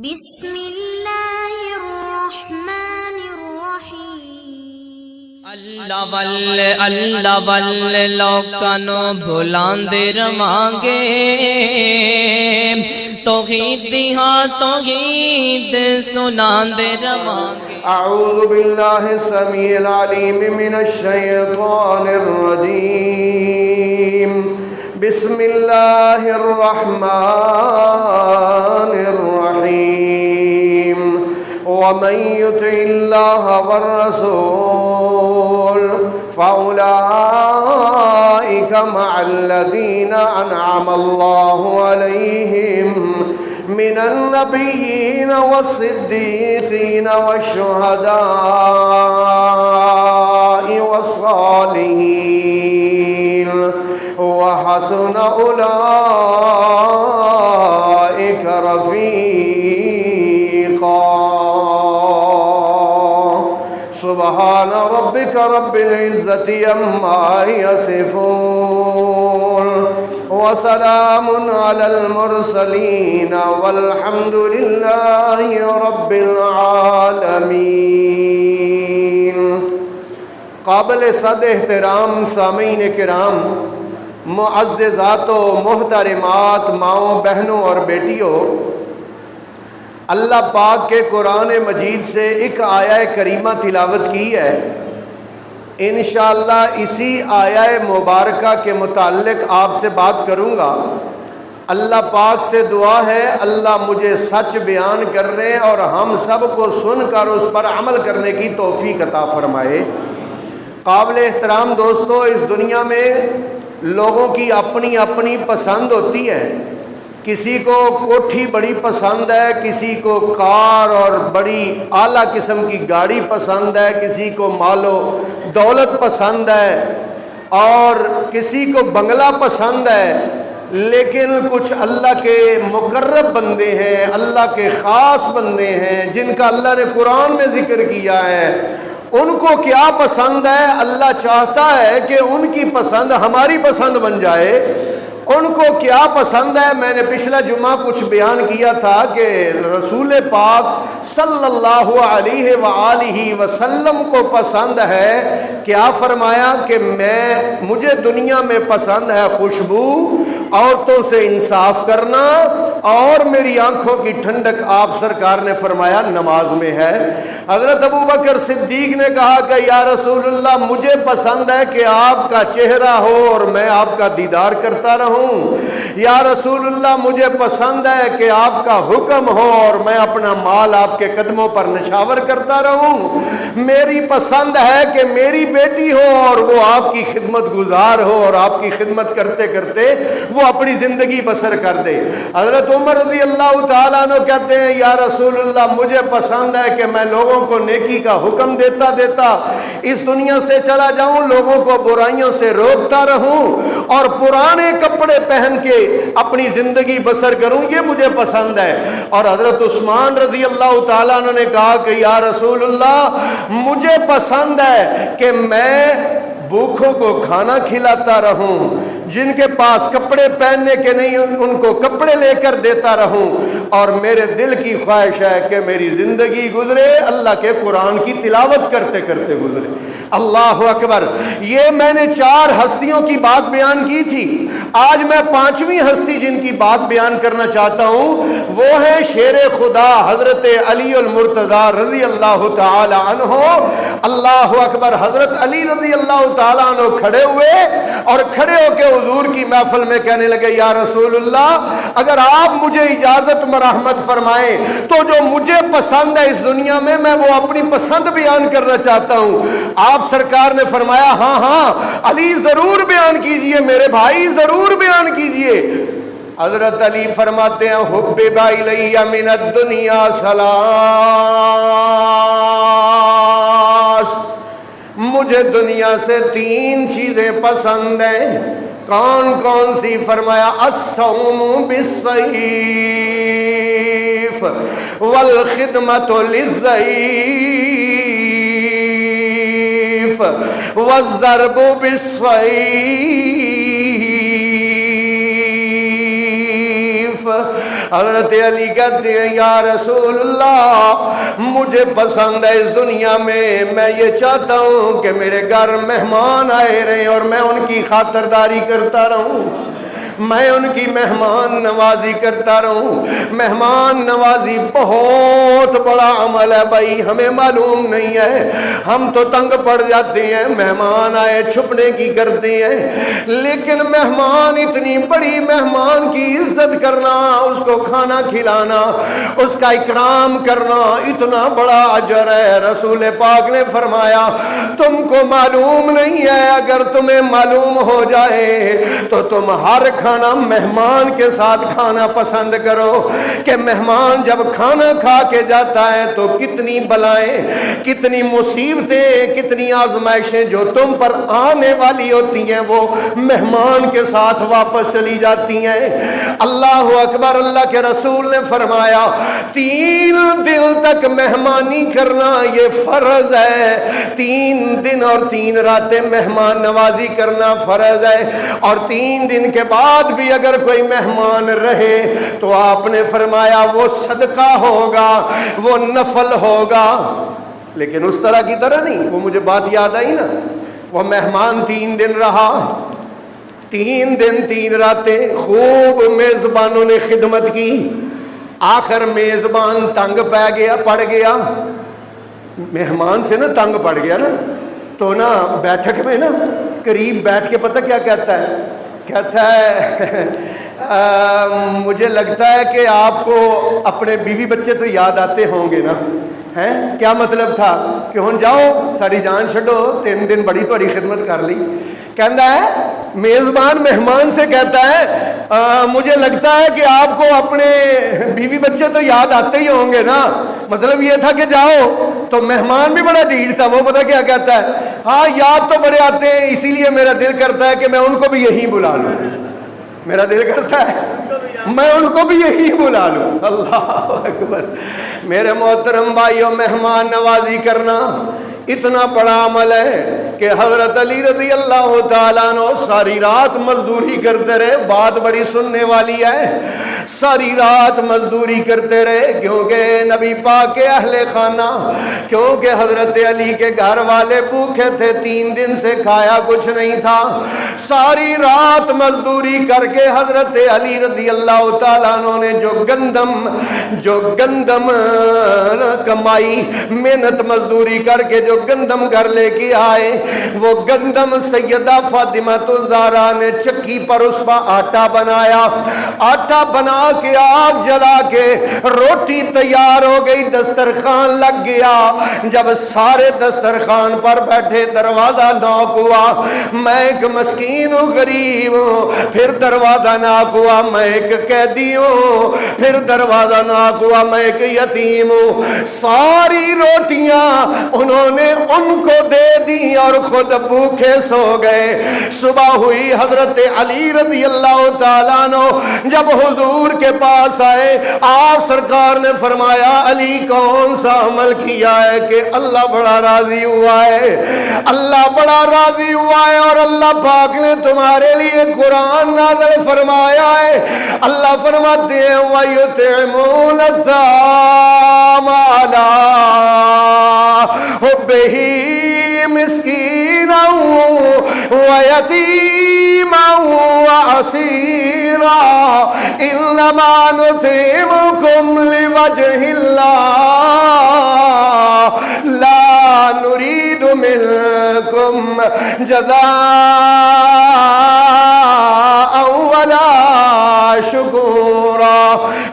بسم اللہ الرحمن الرحیم اللہ والے لوکاں نو بھلاندے رواں گے توحید دی ہاں توحید سناندے رواں گے اعوذ باللہ السمیع العلیم من الشیطان الرجیم بسم اللہ الرحمن الرحیم ومن يطع اللہ والرسول فأولئك مع الذین انعم اللہ علیہم من النبیین والصدیقین والشہداء والصالحین وحسن اولئک رفیقا سبحان ربک رب العزت عما یصفون وسلام علی المرسلین والحمد للہ رب العالمین۔ قابل صد احترام سامعین کرام، معززات و محترمات ماؤں بہنوں اور بیٹیوں، اللہ پاک کے قرآن مجید سے ایک آیہ کریمہ تلاوت کی ہے۔ انشاءاللہ اسی آیہ مبارکہ کے متعلق آپ سے بات کروں گا۔ اللہ پاک سے دعا ہے اللہ مجھے سچ بیان کرنے اور ہم سب کو سن کر اس پر عمل کرنے کی توفیق عطا فرمائے۔ قابل احترام دوستو، اس دنیا میں لوگوں کی اپنی اپنی پسند ہوتی ہے۔ کسی کو کوٹھی بڑی پسند ہے، کسی کو کار اور بڑی اعلیٰ قسم کی گاڑی پسند ہے، کسی کو مال و دولت پسند ہے اور کسی کو بنگلہ پسند ہے۔ لیکن کچھ اللہ کے مقرب بندے ہیں، اللہ کے خاص بندے ہیں جن کا اللہ نے قرآن میں ذکر کیا ہے۔ ان کو کیا پسند ہے؟ اللہ چاہتا ہے کہ ان کی پسند ہماری پسند بن جائے۔ ان کو کیا پسند ہے؟ میں نے پچھلا جمعہ کچھ بیان کیا تھا کہ رسول پاک صلی اللہ علیہ وآلہ وسلم کو پسند ہے، کیا فرمایا کہ مجھے دنیا میں پسند ہے خوشبو، عورتوں سے انصاف کرنا اور میری آنکھوں کی ٹھنڈک آپ سرکار نے فرمایا نماز میں ہے۔ حضرت ابوبکر صدیق نے کہا کہ یا رسول اللہ مجھے پسند ہے کہ آپ کا چہرہ ہو اور میں آپ کا دیدار کرتا رہوں۔ یا رسول اللہ مجھے پسند ہے کہ آپ کا حکم ہو اور میں اپنا مال آپ کے قدموں پر نشاور کرتا رہوں۔ میری پسند ہے کہ میری بیٹی ہو اور وہ آپ کی خدمت گزار ہو اور آپ کی خدمت کرتے کرتے وہ اپنی زندگی بسر کر دے۔ حضرت عمر رضی اللہ تعالیٰ عنہ کہتے ہیں یا رسول اللہ مجھے پسند ہے کہ میں لوگوں کو نیکی کا حکم دیتا دیتا اس دنیا سے چلا جاؤں، لوگوں کو برائیوں سے روکتا رہوں اور پرانے کپڑے پہن کے اپنی زندگی بسر کروں، یہ مجھے پسند ہے۔ اور حضرت عثمان رضی اللہ تعالیٰ عنہ نے کہا کہ یا رسول اللہ مجھے پسند ہے کہ میں بھوکھوں کو کھانا کھلاتا رہوں، جن کے پاس کپڑے پہننے کے نہیں ان کو کپڑے لے کر دیتا رہوں، اور میرے دل کی خواہش ہے کہ میری زندگی گزرے اللہ کے قرآن کی تلاوت کرتے کرتے گزرے۔ اللہ اکبر۔ یہ میں نے 4 ہستیوں کی بات بیان کی تھی۔ آج میں 5ویں ہستی جن کی بات بیان کرنا چاہتا ہوں وہ ہے شیر خدا حضرت علی المرتضیٰ رضی اللہ تعالی عنہ۔ اللہ اکبر۔ حضرت علی رضی اللہ تعالی عنہ کھڑے ہوئے اور کھڑے ہو کے حضور کی محفل میں کہنے لگے یا رسول اللہ اگر آپ مجھے اجازت مرحمت فرمائیں تو جو مجھے پسند ہے اس دنیا میں وہ اپنی پسند بیان کرنا چاہتا ہوں۔ آپ سرکار نے فرمایا ہاں ہاں علی ضرور بیان کیجئے میرے بھائی، ضرور بیان کیجئے۔ حضرت علی فرماتے ہیں حبب الی من الدنیا ثلاث، مجھے دنیا سے 3 چیزیں پسند ہیں۔ کون کون سی؟ فرمایا الصوم بالسیف والخدمت للضعیف والضرب بالسیف۔ حضرت علی کہتے ہیں یا رسول اللہ مجھے پسند ہے اس دنیا میں یہ چاہتا ہوں کہ میرے گھر مہمان آئے رہیں اور میں ان کی خاطرداری کرتا رہوں، میں ان کی مہمان نوازی کرتا رہوں۔ مہمان نوازی بہت بڑا عمل ہے بھائی، ہمیں معلوم نہیں ہے، ہم تو تنگ پڑ جاتے ہیں، مہمان آئے چھپنے کی کرتے ہیں، لیکن مہمان اتنی بڑی مہمان کی عزت کرنا، اس کو کھانا کھلانا، اس کا اکرام کرنا اتنا بڑا اجر ہے۔ رسول پاک نے فرمایا تم کو معلوم نہیں ہے، اگر تمہیں معلوم ہو جائے تو تم ہر کھانا مہمان کے ساتھ کھانا پسند کرو کہ مہمان جب کھانا کھا کے جاتا ہے تو کتنی بلائیں، کتنی مصیبتیں، کتنی آزمائشیں جو تم پر آنے والی ہوتی ہیں وہ مہمان کے ساتھ واپس چلی جاتی ہیں۔ اللہ اکبر۔ اللہ کے رسول نے فرمایا 3 دن تک مہمانی کرنا یہ فرض ہے، 3 دن اور 3 راتیں مہمان نوازی کرنا فرض ہے، اور 3 دن کے بعد بھی اگر کوئی مہمان رہے تو آپ نے فرمایا وہ صدقہ ہوگا، وہ نفل ہوگا، لیکن اس طرح کی طرح نہیں۔ وہ مجھے بات یاد آئی نا، وہ مہمان 3 دن رہا، 3 دن 3 راتیں خوب میزبانوں نے خدمت کی، آخر میزبان تنگ پڑ گیا، مہمان سے نا تنگ پڑ گیا نا، تو نا بیٹھک میں نا قریب بیٹھ کے پتہ کیا کہتا ہے، کہتا ہے مجھے لگتا ہے کہ آپ کو اپنے بیوی بچے تو یاد آتے ہوں گے نا، ہیں کیا مطلب تھا کہ ہن جاؤ ساری جان چھڈو، 3 دن بڑی تہاڈی خدمت کر لی۔ کہتا ہے میزبان مہمان سے کہتا ہے مجھے لگتا ہے کہ آپ کو اپنے بیوی بچے تو یاد آتے ہی ہوں گے نا، مطلب یہ تھا کہ جاؤ۔ تو مہمان بھی بڑا ڈھیٹ تھا، وہ پتہ کیا کہتا ہے، ہاں یاد تو بڑے آتے ہیں، اسی لیے میرا دل کرتا ہے کہ میں ان کو بھی یہی بلا لوں، میرا دل کرتا ہے میں ان کو بھی یہی بلا لوں۔ اللہ اکبر۔ میرے محترم بھائیوں، مہمان نوازی کرنا اتنا بڑا عمل ہے کہ حضرت علی رضی اللہ تعالیٰ عنہ ساری رات مزدوری کرتے رہے۔ بات بڑی سننے والی ہے، ساری رات مزدوری کرتے رہے، کیونکہ نبی پاک کے اہل خانہ، کیونکہ حضرت علی کے گھر والے بھوکے تھے، 3 دن سے کھایا کچھ نہیں تھا۔ ساری رات مزدوری کر کے حضرت علی رضی اللہ تعالیٰ عنہ نے جو گندم کمائی، محنت مزدوری کر کے جو گندم گھر لے کے آئے، وہ گندم سیدہ فاطمہ الزہرا نے چکی پر اس پر آٹا بنایا، آٹا بنا کے آگ جلا کے روٹی تیار ہو گئی، دسترخوان لگ گیا۔ جب سارے دسترخوان پر بیٹھے دروازہ نوک ہوا، میں ایک مسکین ہوں، غریب ہوں، پھر دروازہ نوک ہوا، میں ایک قیدی ہوں، پھر دروازہ نوک ہوا، میں ایک یتیم ہوں۔ ساری روٹیاں انہوں نے ان کو دے دی اور خود بھوکے سو گئے۔ صبح ہوئی، حضرت علی رضی اللہ تعالیٰ عنہ جب حضور کے پاس آئے، آپ سرکار نے فرمایا علی کون سا عمل کیا ہے کہ اللہ بڑا راضی ہوا ہے، اللہ بڑا راضی ہوا ہے، اور اللہ پاک نے تمہارے لیے قرآن نازل فرمایا ہے۔ اللہ فرماتے ہیں وَيُطْعِمُونَ الطَّعَامَ عَلَىٰ حُبِّهِ مِسْكِينًا وَيَتِيمًا وَأَسِيرًا إِنَّمَا نُطْعِمُكُمْ لِوَجْهِ اللَّهِ لَا نُرِيدُ مِنكُمْ جَزَاءً وَلَا شُكُورًا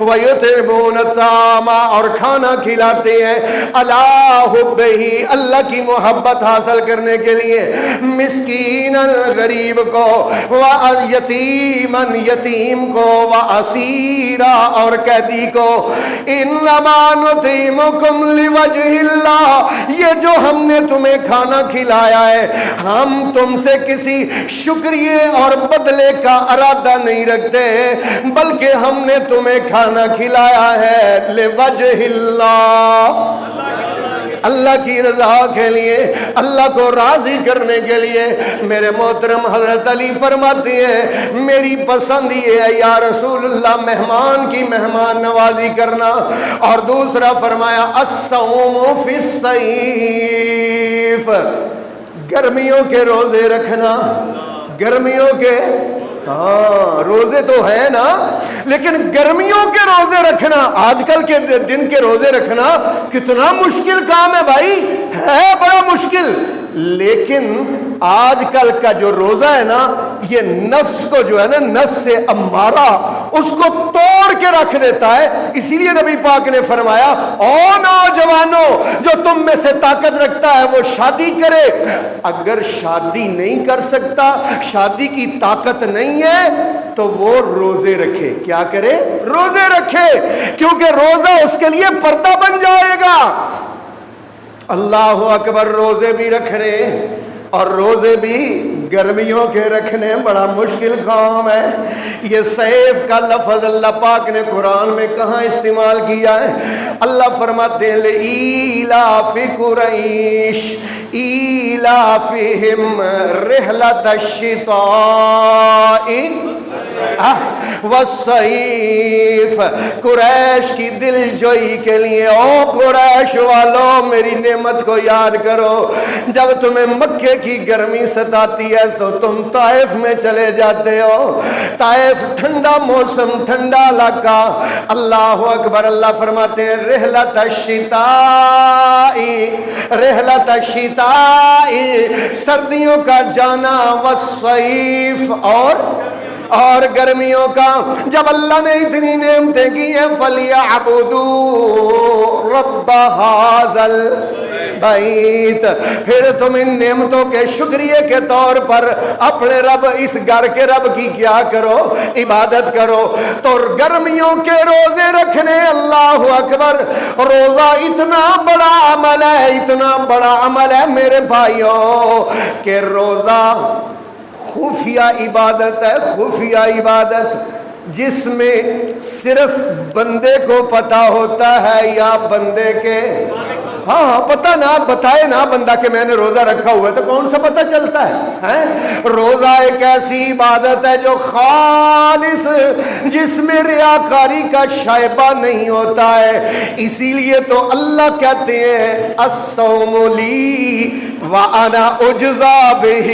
وَيُطْعِمُونَ الطَّعَامَ، اور کھانا کھلاتے ہیں عَلَىٰ حُبِّهِ، اللہ کی محبت حاصل کرنے کے لیے، مسکیناً غریب کو، وَيَتِیمًا یتیم کو، وَأَسِیرًا اور قیدی کو۔ إِنَّمَا نُطْعِمُكُمْ لِوَجْهِ اللَّهِ، یہ جو ہم نے تمہیں کھانا کھلایا ہے، ہم تم سے کسی شکریہ اور بدلے کا ارادہ نہیں رکھتے، بلکہ ہم نے تمہیں کھانا کھلایا ہے لِوَجْهِ اللَّهِ، اللہ کی رضا کے لیے, اللہ کو راضی کرنے کے لیے. میرے محترم حضرت علی فرماتے ہیں میری پسند یہ ہے یا رسول اللہ مہمان کی مہمان نوازی کرنا, اور دوسرا فرمایا الصوم فی الصیف, گرمیوں کے روزے رکھنا. گرمیوں کے ہاں روزے تو ہے نا, لیکن گرمیوں کے روزے رکھنا, آج کل کے دن کے روزے رکھنا کتنا مشکل کام ہے بھائی, ہے بڑا مشکل. لیکن آج کل کا جو روزہ ہے نا یہ نفس کو جو ہے نا, نفس سے امارہ اس کو توڑ کے رکھ دیتا ہے. اسی لیے نبی پاک نے فرمایا او نوجوانوں جو تم میں سے طاقت رکھتا ہے وہ شادی کرے. اگر شادی نہیں کر سکتا, شادی کی طاقت نہیں ہے تو وہ روزے رکھے. کیا کرے؟ روزے رکھے, کیونکہ روزہ اس کے لیے پردہ بن جائے گا. اللہ اکبر. روزے بھی رکھنے اور روزے بھی گرمیوں کے رکھنے بڑا مشکل کام ہے. یہ سیف کا لفظ اللہ پاک نے قرآن میں کہاں استعمال کیا ہے؟ اللہ فرماتے ہیں لإیلاف قریش ایلافہم رحلۃ الشتاء والصیف. قریش کی دل جوئی کے لیے, او قریش والو میری نعمت کو یاد کرو. جب تمہیں مکے کی گرمی ستاتی ہے تو تم طائف میں چلے جاتے ہو. طائف ٹھنڈا موسم, ٹھنڈا علاقہ. اللہ اکبر. اللہ فرماتے ہیں رحلۃ الشتاء, رحلۃ الشتاء سردیوں کا جانا, والصیف اور گرمیوں کا. جب اللہ نے اتنی نعمتیں کی ہیں فَلْيَعْبُدُوا رَبَّ هَذَا الْبَيْتِ, پھر تم ان نعمتوں کے شکریہ کے طور پر اپنے رب, اس گھر کے رب کی کیا کرو؟ عبادت کرو. تو گرمیوں کے روزے رکھنے, اللہ اکبر, روزہ اتنا بڑا عمل ہے, اتنا بڑا عمل ہے میرے بھائیوں کہ روزہ خفیہ عبادت ہے. خفیہ عبادت جس میں صرف بندے کو پتا ہوتا ہے یا بندے کے, ہاں پتہ نہ بتائے نا بندہ کہ میں نے روزہ رکھا ہوا ہے تو کون سا پتہ چلتا ہے؟ روزہ ایک ایسی عبادت ہے جو خالص, جس میں ریاکاری کا شائبہ نہیں ہوتا ہے. اسی لیے تو اللہ کہتے ہیں الصوم لی وانا اجزا بہ.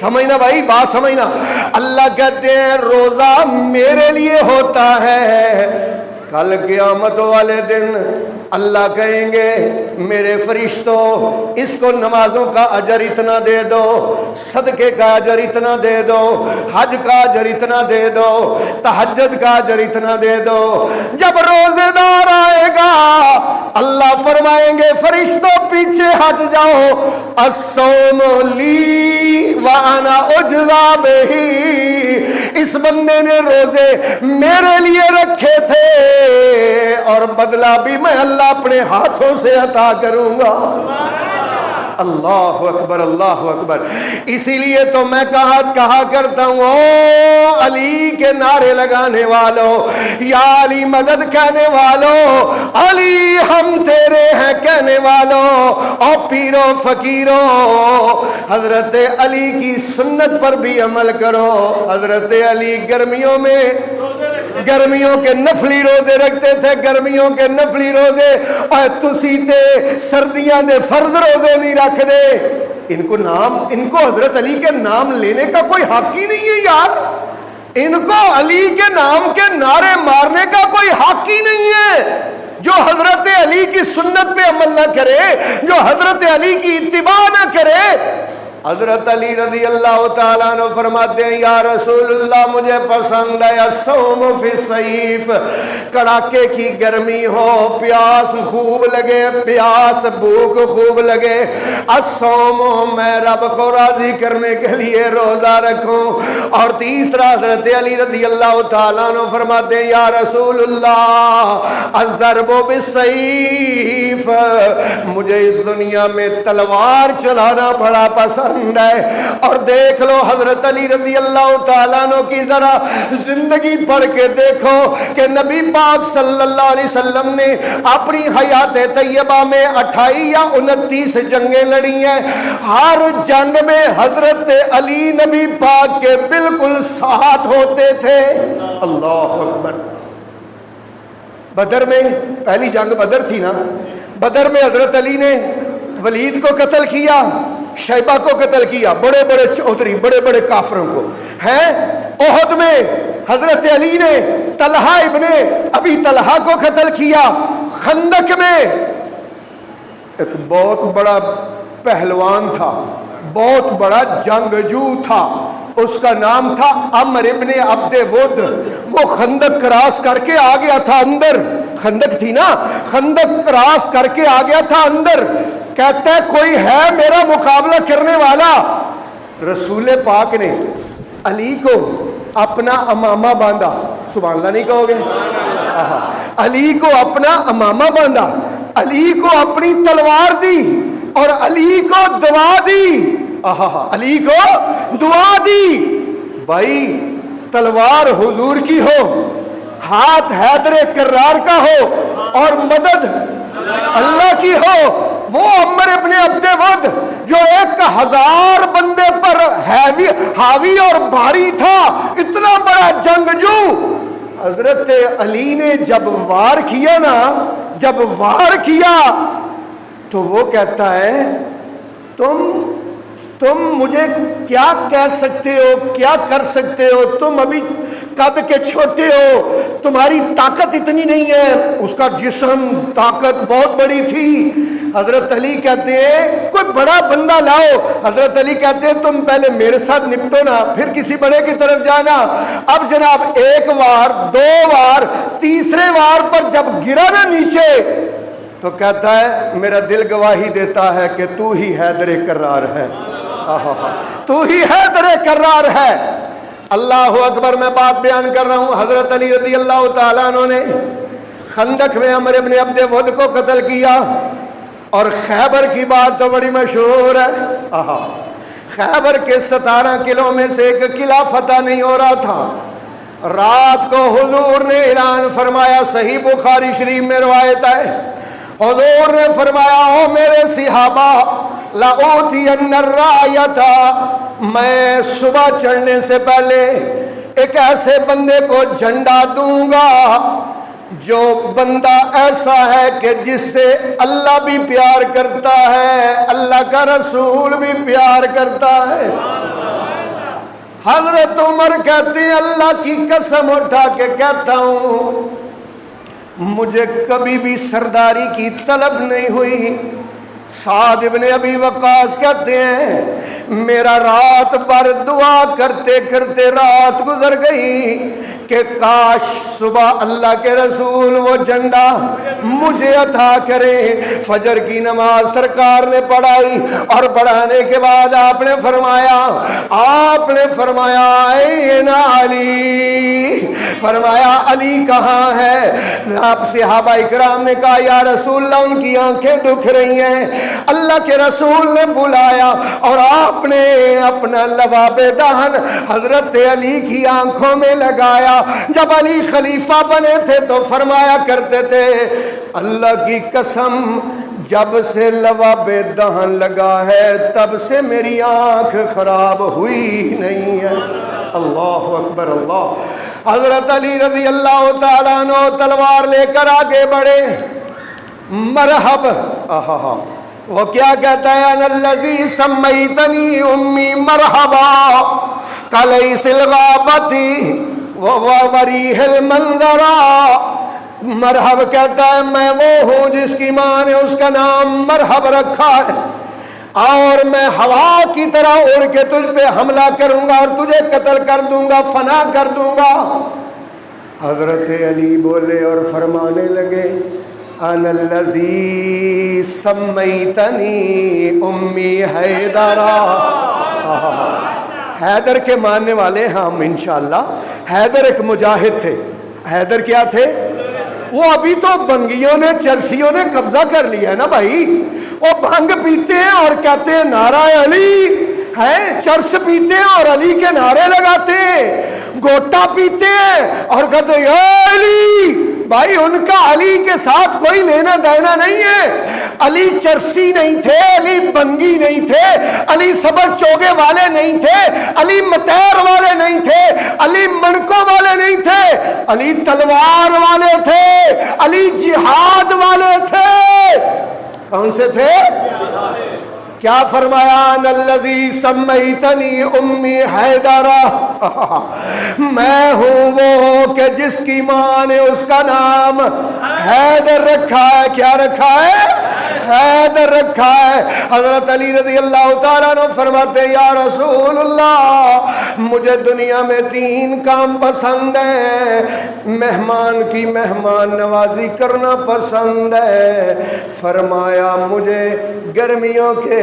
سمجھنا بھائی, بات سمجھنا. اللہ کہتے ہیں روزہ میرے لیے ہوتا ہے. کل قیامت والے دن اللہ کہیں گے میرے فرشتوں اس کو نمازوں کا اجر اتنا دے دو, صدقے کا اجر اتنا دے دو, حج کا اجر اتنا دے دو, تہجد کا اجر اتنا دے دو. جب روزے دار آئے گا اللہ فرمائیں گے فرشتوں پیچھے ہٹ جاؤ, الصوم لی وانا اجزا بہ. اس بندے نے روزے میرے لیے رکھے تھے اور بدلہ بھی میں اللہ اپنے ہاتھوں سے عطا کروں گا. اللہ اکبر, اللہ اکبر. اسی لیے تو میں کہا کرتا ہوں او علی کے نعرے لگانے والوں, یا علی مدد کہنے والوں, علی ہم تیرے ہیں کہنے والوں, اور پیروں فقیروں حضرت علی کی سنت پر بھی عمل کرو. حضرت علی گرمیوں کے نفلی روزے رکھتے تھے, گرمیوں کے نفلی روزے, اور تسی تے سردیاں دے فرض روزے نہیں رکھ دے. ان کو حضرت علی کے نام لینے کا کوئی حق ہی نہیں ہے یار. ان کو علی کے نام کے نعرے مارنے کا کوئی حق ہی نہیں ہے. جو حضرت علی کی سنت پہ عمل نہ کرے, جو حضرت علی کی اتباع نہ کرے. حضرت علی رضی اللہ تعالیٰ عنہ فرماتے ہیں یا رسول اللہ مجھے پسند ہے الصوم فی الصیف, کڑاکے کی گرمی ہو, پیاس خوب لگے, پیاس بھوک خوب لگے, الصوم میں رب کو راضی کرنے کے لیے روزہ رکھوں. اور تیسرا حضرت علی رضی اللہ تعالیٰ عنہ فرماتے ہیں یا رسول اللہ الضرب بالسیف, مجھے اس دنیا میں تلوار چلانا بڑا پسند پسند ہے۔ اور دیکھ لو حضرت علی رضی اللہ تعالیٰ عنہ کی ذرا زندگی پڑھ کے دیکھو کہ نبی پاک صلی اللہ علیہ وسلم نے اپنی حیات طیبہ میں 28 یا 29 جنگیں لڑی ہیں، ہر جنگ میں حضرت علی نبی پاک کے بالکل ساتھ ہوتے تھے۔ اللہ اکبر۔ بدر میں پہلی جنگ بدر تھی نا، بدر میں حضرت علی نے ولید کو قتل کیا، شیبہ کو قتل کیا، بڑے بڑے چودھری بڑے بڑے کافروں کو ہیں۔ احد میں حضرت علی نے طلحہ ابن ابی طلحہ کو قتل کیا۔ خندق میں ایک بہت بڑا پہلوان تھا، بہت بڑا جنگجو تھا، اس کا نام تھا عمر ابن عبد ود۔ وہ خندق کراس کر کے آ گیا تھا اندر، خندق تھی نا، خندق کراس کر کے آ گیا تھا اندر۔ کہتا ہے کوئی ہے میرا مقابلہ کرنے والا؟ رسول پاک نے علی کو اپنا امامہ باندھا، سبحان اللہ نہیں کہو گے؟ علی کو اپنا امامہ باندھا، علی کو اپنی تلوار دی اور علی کو دعا دی، علی کو دعا دی۔ بھائی تلوار حضور کی ہو، ہاتھ حیدر کرار کا ہو اور مدد اللہ کی ہو، وہ عمر ابن عبد ود جو 1000 بندے پر حاوی اور بھاری تھا، اتنا بڑا جنگجو، حضرت علی نے جب وار کیا نا، جب وار کیا تو وہ کہتا ہے تم مجھے کیا کہہ سکتے ہو، کیا کر سکتے ہو؟ تم ابھی قد کے چھوٹے ہو، تمہاری طاقت اتنی نہیں ہے۔ اس کا جسم طاقت بہت بڑی تھی۔ حضرت علی کہتے ہیں کوئی بڑا بندہ لاؤ۔ حضرت علی کہتے ہیں تم پہلے میرے ساتھ نپٹو نا، پھر کسی بڑے کی طرف جانا۔ اب جناب 1 وار 2 وار، تیسرے وار پر جب گرا نا نیچے تو کہتا ہے میرا دل گواہی دیتا ہے کہ تو ہی حیدر کرار ہے، تو ہی حیدر کرار ہے۔ اللہ اکبر۔ میں بات بیان کر رہا ہوں، حضرت علی رضی اللہ تعالیٰ عنہ نے خندق میں عمر ابن عبد ود کو قتل کیا۔ اور خیبر کی بات تو بڑی مشہور ہے، خیبر کے 17 قلعوں میں سے ایک قلعہ فتح نہیں ہو رہا تھا۔ رات کو حضور نے اعلان فرمایا، صحیح بخاری شریف میں روایت ہے، حضور نے فرمایا او میرے صحابہ لَأُوتِيَنَّ الرَّایَةَ، میں صبح چڑھنے سے پہلے ایک ایسے بندے کو جھنڈا دوں گا جو بندہ ایسا ہے کہ جس سے اللہ بھی پیار کرتا ہے، اللہ کا رسول بھی پیار کرتا ہے۔ حضرت عمر کہتے ہیں اللہ کی قسم اٹھا کے کہتا ہوں مجھے کبھی بھی سرداری کی طلب نہیں ہوئی۔ سعد ابن ابی وقاص کہتے ہیں میرا رات بھر دعا کرتے کرتے رات گزر گئی کہ کاش صبح اللہ کے رسول وہ جھنڈا مجھے عطا کرے۔ فجر کی نماز سرکار نے پڑھائی اور پڑھانے کے بعد آپ نے فرمایا این علی، فرمایا علی کہاں ہے؟ آپ صحابہ اکرام نے کہا یا رسول اللہ ان کی آنکھیں دکھ رہی ہیں۔ اللہ کے رسول نے بلایا اور آپ نے اپنا لباب دہن حضرت علی کی آنکھوں میں لگایا۔ جب علی خلیفہ بنے تھے تو فرمایا کرتے تھے اللہ کی قسم جب سے لباب دہن لگا ہے تب سے میری آنکھ خراب ہوئی نہیں ہے۔ اللہ اکبر اللہ۔ حضرت علی رضی اللہ تعالیٰ عنہ تلوار لے کر آگے بڑھے، مرحب، وہ کیا کہتا ہے انا الذی سمیتنی امی مرحبا کلیس الغابتی وریح المنظرہ۔ مرحب کہتا ہے میں وہ ہوں جس کی ماں نے اس کا نام مرحب رکھا ہے، اور میں ہوا کی طرح اڑ کے تجھ پہ حملہ کروں گا اور تجھے قتل کر دوں گا، فنا کر دوں گا۔ حضرت علی بولے اور فرمانے لگے انا الذی سمیتنی امی حیدرا۔ حیدر کے ماننے والے ہم انشاءاللہ۔ حیدر ایک مجاہد تھے۔ حیدر کیا تھے؟ وہ ابھی تو بنگیوں نے چرسیوں نے قبضہ کر لیا ہے نا بھائی، وہ بھنگ پیتے ہیں اور کہتے ہیں نعرہ علی ہیں چرس پیتے ہیں اور علی کے نعرے لگاتے ہیں، گوٹا پیتے ہیں اور کہتے ہیں یا علی، بھائی ان کا علی کے ساتھ کوئی لینا دینا نہیں ہے۔ علی چرسی نہیں تھے، علی بنگی نہیں تھے، علی سبر چوگے والے نہیں تھے، علی متیر والے نہیں تھے، علی منکوں والے نہیں تھے، علی تلوار والے تھے، علی جہاد والے تھے۔ کون سے تھے؟ کیا فرمایا؟ ان الذی سمیتنی امی حیدرہ، میں ہوں وہ کہ جس کی ماں نے اس کا نام حیدر رکھا ہے۔ کیا رکھا ہے؟ حیدر رکھا ہے۔ حضرت علی رضی اللہ تعالیٰ عنہ فرماتے یا رسول اللہ، مجھے دنیا میں 3 کام پسند ہے، مہمان کی مہمان نوازی کرنا پسند ہے، فرمایا مجھے گرمیوں کے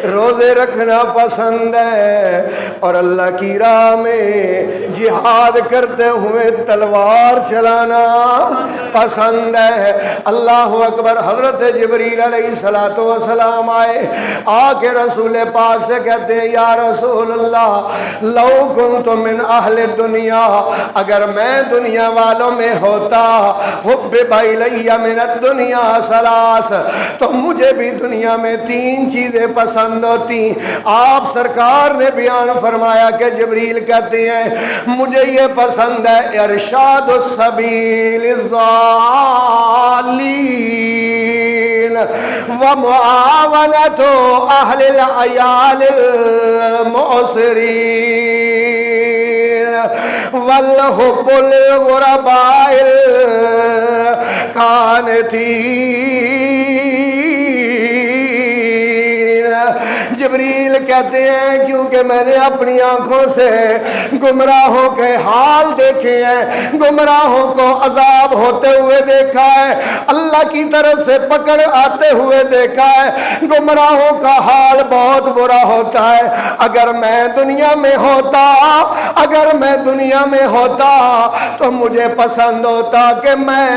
روزے رکھنا پسند ہے، اور اللہ کی راہ میں جہاد کرتے ہوئے تلوار چلانا پسند ہے۔ اللہ اکبر۔ حضرت جبریل علیہ السلام آئے، آ کے رسول پاک سے کہتے ہیں یا رسول اللہ، لو کنت من اہل دنیا، اگر میں دنیا والوں میں ہوتا، حبب الی من الدنیا ثلاث، تو مجھے بھی دنیا میں 3 چیزیں پسند ہوتی۔ آپ سرکار نے بیان فرمایا کہ جبریل کہتے ہیں مجھے یہ پسند ہے، ارشاد السبیل الضالین ومعاونۃ اہل العیال المعسرین والحب للغرباء القانتین۔ جبریل کہتے ہیں کیونکہ میں نے اپنی آنکھوں سے گمراہوں کے حال دیکھے ہیں، گمراہوں کو عذاب ہوتے ہوئے دیکھا ہے، اللہ کی طرف سے پکڑ آتے ہوئے دیکھا ہے، گمراہوں کا حال بہت برا ہوتا ہے۔ اگر میں دنیا میں ہوتا تو مجھے پسند ہوتا کہ میں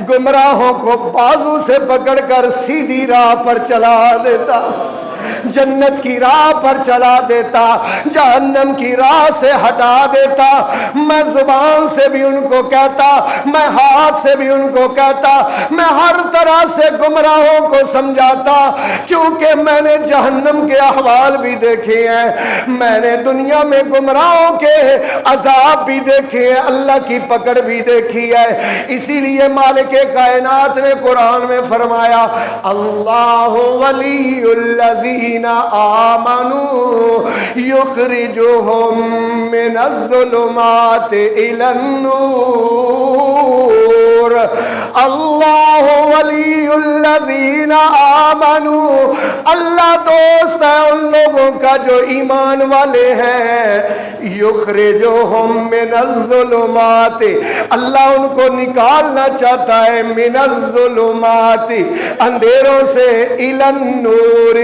گمراہوں کو بازو سے پکڑ کر سیدھی راہ پر چلا دیتا، جنت کی راہ پر چلا دیتا، جہنم کی راہ سے ہٹا دیتا۔ میں زبان سے بھی ان کو کہتا، میں ہاتھ سے بھی ان کو کہتا، میں ہر طرح سے گمراہوں کو سمجھاتا، کیونکہ میں نے جہنم کے احوال بھی دیکھے ہیں، میں نے دنیا میں گمراہوں کے عذاب بھی دیکھے ہیں، اللہ کی پکڑ بھی دیکھی ہے۔ اسی لیے مالک کائنات نے قرآن میں فرمایا اللہ ولی الذین آمنوا یخرجہم من الظلمات الی النور، اللہ ولی الذین آمنوا، اللہ دوست ہے ان لوگوں کا جو ایمان والے ہیں، یخرجہم من الظلمات، اللہ ان کو نکالنا چاہتا ہے، من الظلمات، اندھیروں سے، الی النور،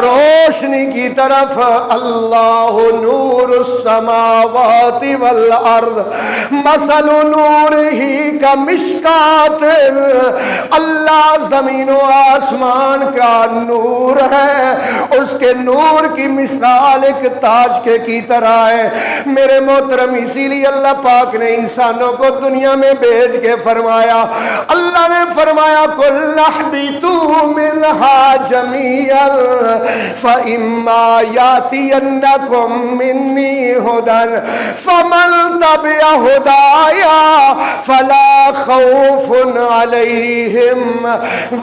روشنی کی طرف۔ اللہ نور السماوات والارض مثل نورہ کمشکات، اللہ زمین و آسمان کا نور ہے، اس کے نور کی مثال ایک تاج کے کی طرح ہے۔ میرے محترم، اسی لیے اللہ پاک نے انسانوں کو دنیا میں بھیج کے فرمایا، اللہ نے فرمایا قُلْ اهْبِطُوا مِنْهَا جَمِيعًا فَإِمَّا يَأْتِيَنَّكُم مِّنِّي هُدًى فَمَن تَبِعَ هُدَايَ فَلَا خَوْفٌ عَلَيْهِمْ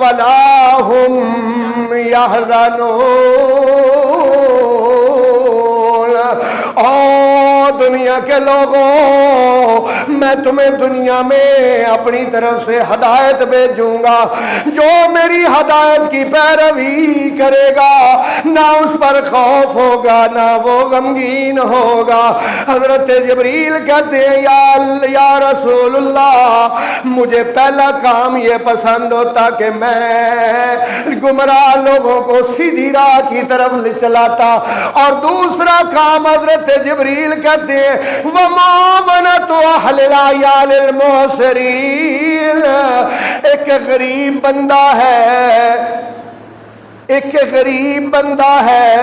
وَلَا هُمْ يَحْزَنُونَ۔ اور دنیا کے لوگوں، میں تمہیں دنیا میں اپنی طرف سے ہدایت بھیجوں گا، جو میری ہدایت کی پیروی کرے گا نہ اس پر خوف ہوگا، نہ وہ غمگین ہوگا۔ حضرت جبریل کہتے ہیں یا رسول اللہ، مجھے پہلا کام یہ پسند ہوتا کہ میں گمراہ لوگوں کو سیدھی راہ کی طرف لے چلاتا، اور دوسرا کام حضرت جبریل کہتے ہیں وَمَعَاوَنَةُ أَهْلِ الْعِيَالِ الْمُعْسِرِينَ، ایک غریب بندہ ہے،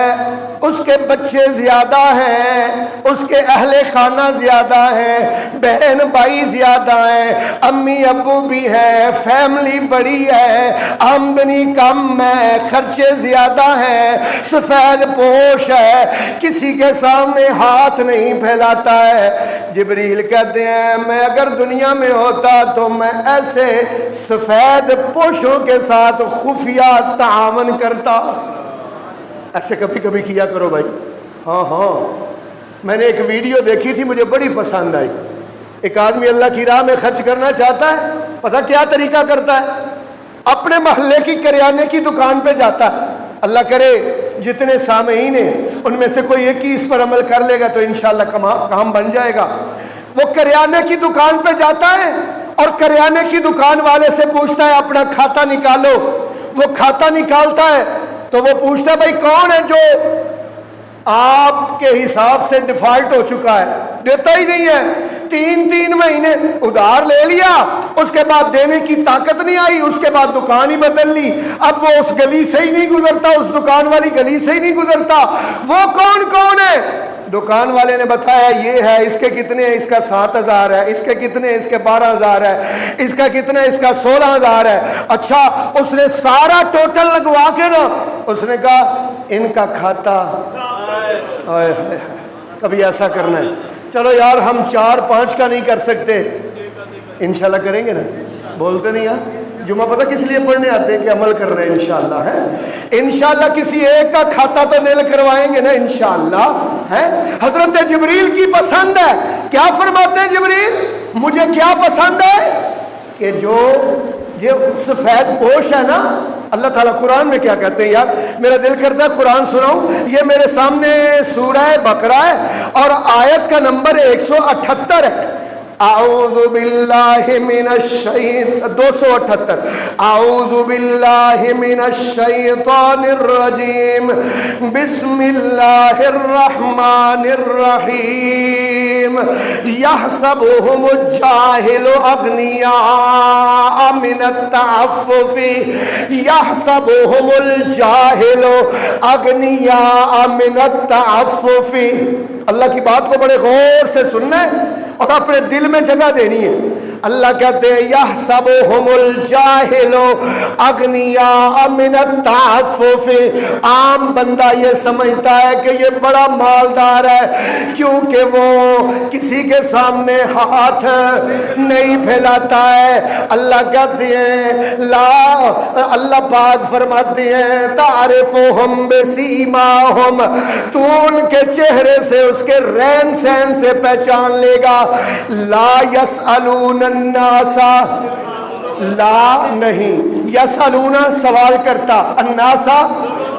اس کے بچے زیادہ ہیں، اس کے اہل خانہ زیادہ ہیں، بہن بھائی زیادہ ہیں، امی ابو بھی ہیں، فیملی بڑی ہے، آمدنی کم ہے، خرچے زیادہ ہیں، سفید پوش ہے، کسی کے سامنے ہاتھ نہیں پھیلاتا ہے۔ جبریل کہتے ہیں میں اگر دنیا میں ہوتا تو میں ایسے سفید پوشوں کے ساتھ خفیہ تعاون کرتا۔ ایسے کبھی کبھی کیا کرو بھائی۔ ہاں میں نے ایک ویڈیو دیکھی تھی، مجھے بڑی پسند آئی۔ ایک آدمی اللہ کی راہ میں خرچ کرنا چاہتا ہے، پتہ کیا طریقہ کرتا ہے؟ اپنے محلے کی کریانے کی دکان پہ جاتا ہے۔ اللہ کرے جتنے سامعین ہیں ان میں سے کوئی ایک ہی اس پر عمل کر لے گا تو انشاءاللہ کام بن جائے گا۔ وہ کریانے کی دکان پہ جاتا ہے اور کریانے کی دکان والے سے پوچھتا ہے اپنا کھاتا نکالو۔ وہ کھاتا نکالتا ہے تو وہ پوچھتا ہے بھائی کون ہے جو آپ کے حساب سے ڈیفالٹ ہو چکا ہے؟ دیتا ہی نہیں ہے۔ تین مہینے ادھار لے لیا، اس کے بعد دینے کی طاقت نہیں آئی، اس کے بعد دکان ہی بدل لی۔ اب وہ اس گلی سے ہی نہیں گزرتا، اس دکان والی گلی سے ہی نہیں گزرتا۔ وہ کون ہے؟ دکان والے نے بتایا یہ ہے، اس کے کتنے ہیں؟ اس کا 7,000 ہے، اس کے کتنے ہیں؟ اس کے 12,000 ہے، اس کا کتنے ہے؟ اس کا 16,000 ہے۔ اچھا، اس نے سارا ٹوٹل لگوا کے نا اس نے کہا ان کا کھاتا کبھی ایسا کرنا ہے، چلو یار ہم 4-5 کا نہیں کر سکتے، انشاءاللہ کریں گے نا؟ بولتے نہیں یار، جمعہ پتہ کس لیے پڑھنے آتے ہیں کہ عمل کر رہے ہیں انشاءاللہ ہے۔ انشاءاللہ کسی ایک کا کھاتا تو نیل کروائیں گے نا انشاءاللہ ہے۔ حضرت جبریل کی پسند ہے، کیا فرماتے ہیں جبریل؟ مجھے کیا پسند ہے کہ جو سفید پوش ہے نا، اللہ تعالیٰ قرآن میں کیا کہتے ہیں یار، میرا دل کرتا ہے قرآن سناؤں۔ یہ میرے سامنے سورہ بقرہ ہے اور آیت کا نمبر 178 ہے۔ اعوذ باللہ من الشیطان 278 اعوذ باللہ من الشیطان الرجیم بسم اللہ الرحمن الرحیم یحسبهم الجاہل اغنیاء من التعفف یحسبهم الجاہل اغنیاء من التعفف۔ اللہ کی بات کو بڑے غور سے سننا ہے اور اپنے دل میں جگہ دینی ہے۔ اللہ کہتے ہیں یحسبهم الجاہل اغنیاء من التعفف، عام بندہ یہ سمجھتا ہے کہ یہ بڑا مالدار ہے کیونکہ وہ کسی کے سامنے ہاتھ نہیں پھیلاتا ہے۔ اللہ کہتے ہیں اللہ پاک فرماتے ہیں تعرفهم بسیماہم، تو ان کے چہرے سے اس کے رہن سہن سے پہچان لے گا۔ لا یسألون الناس، لا نہیں، یسألون سوال کرتا، الناس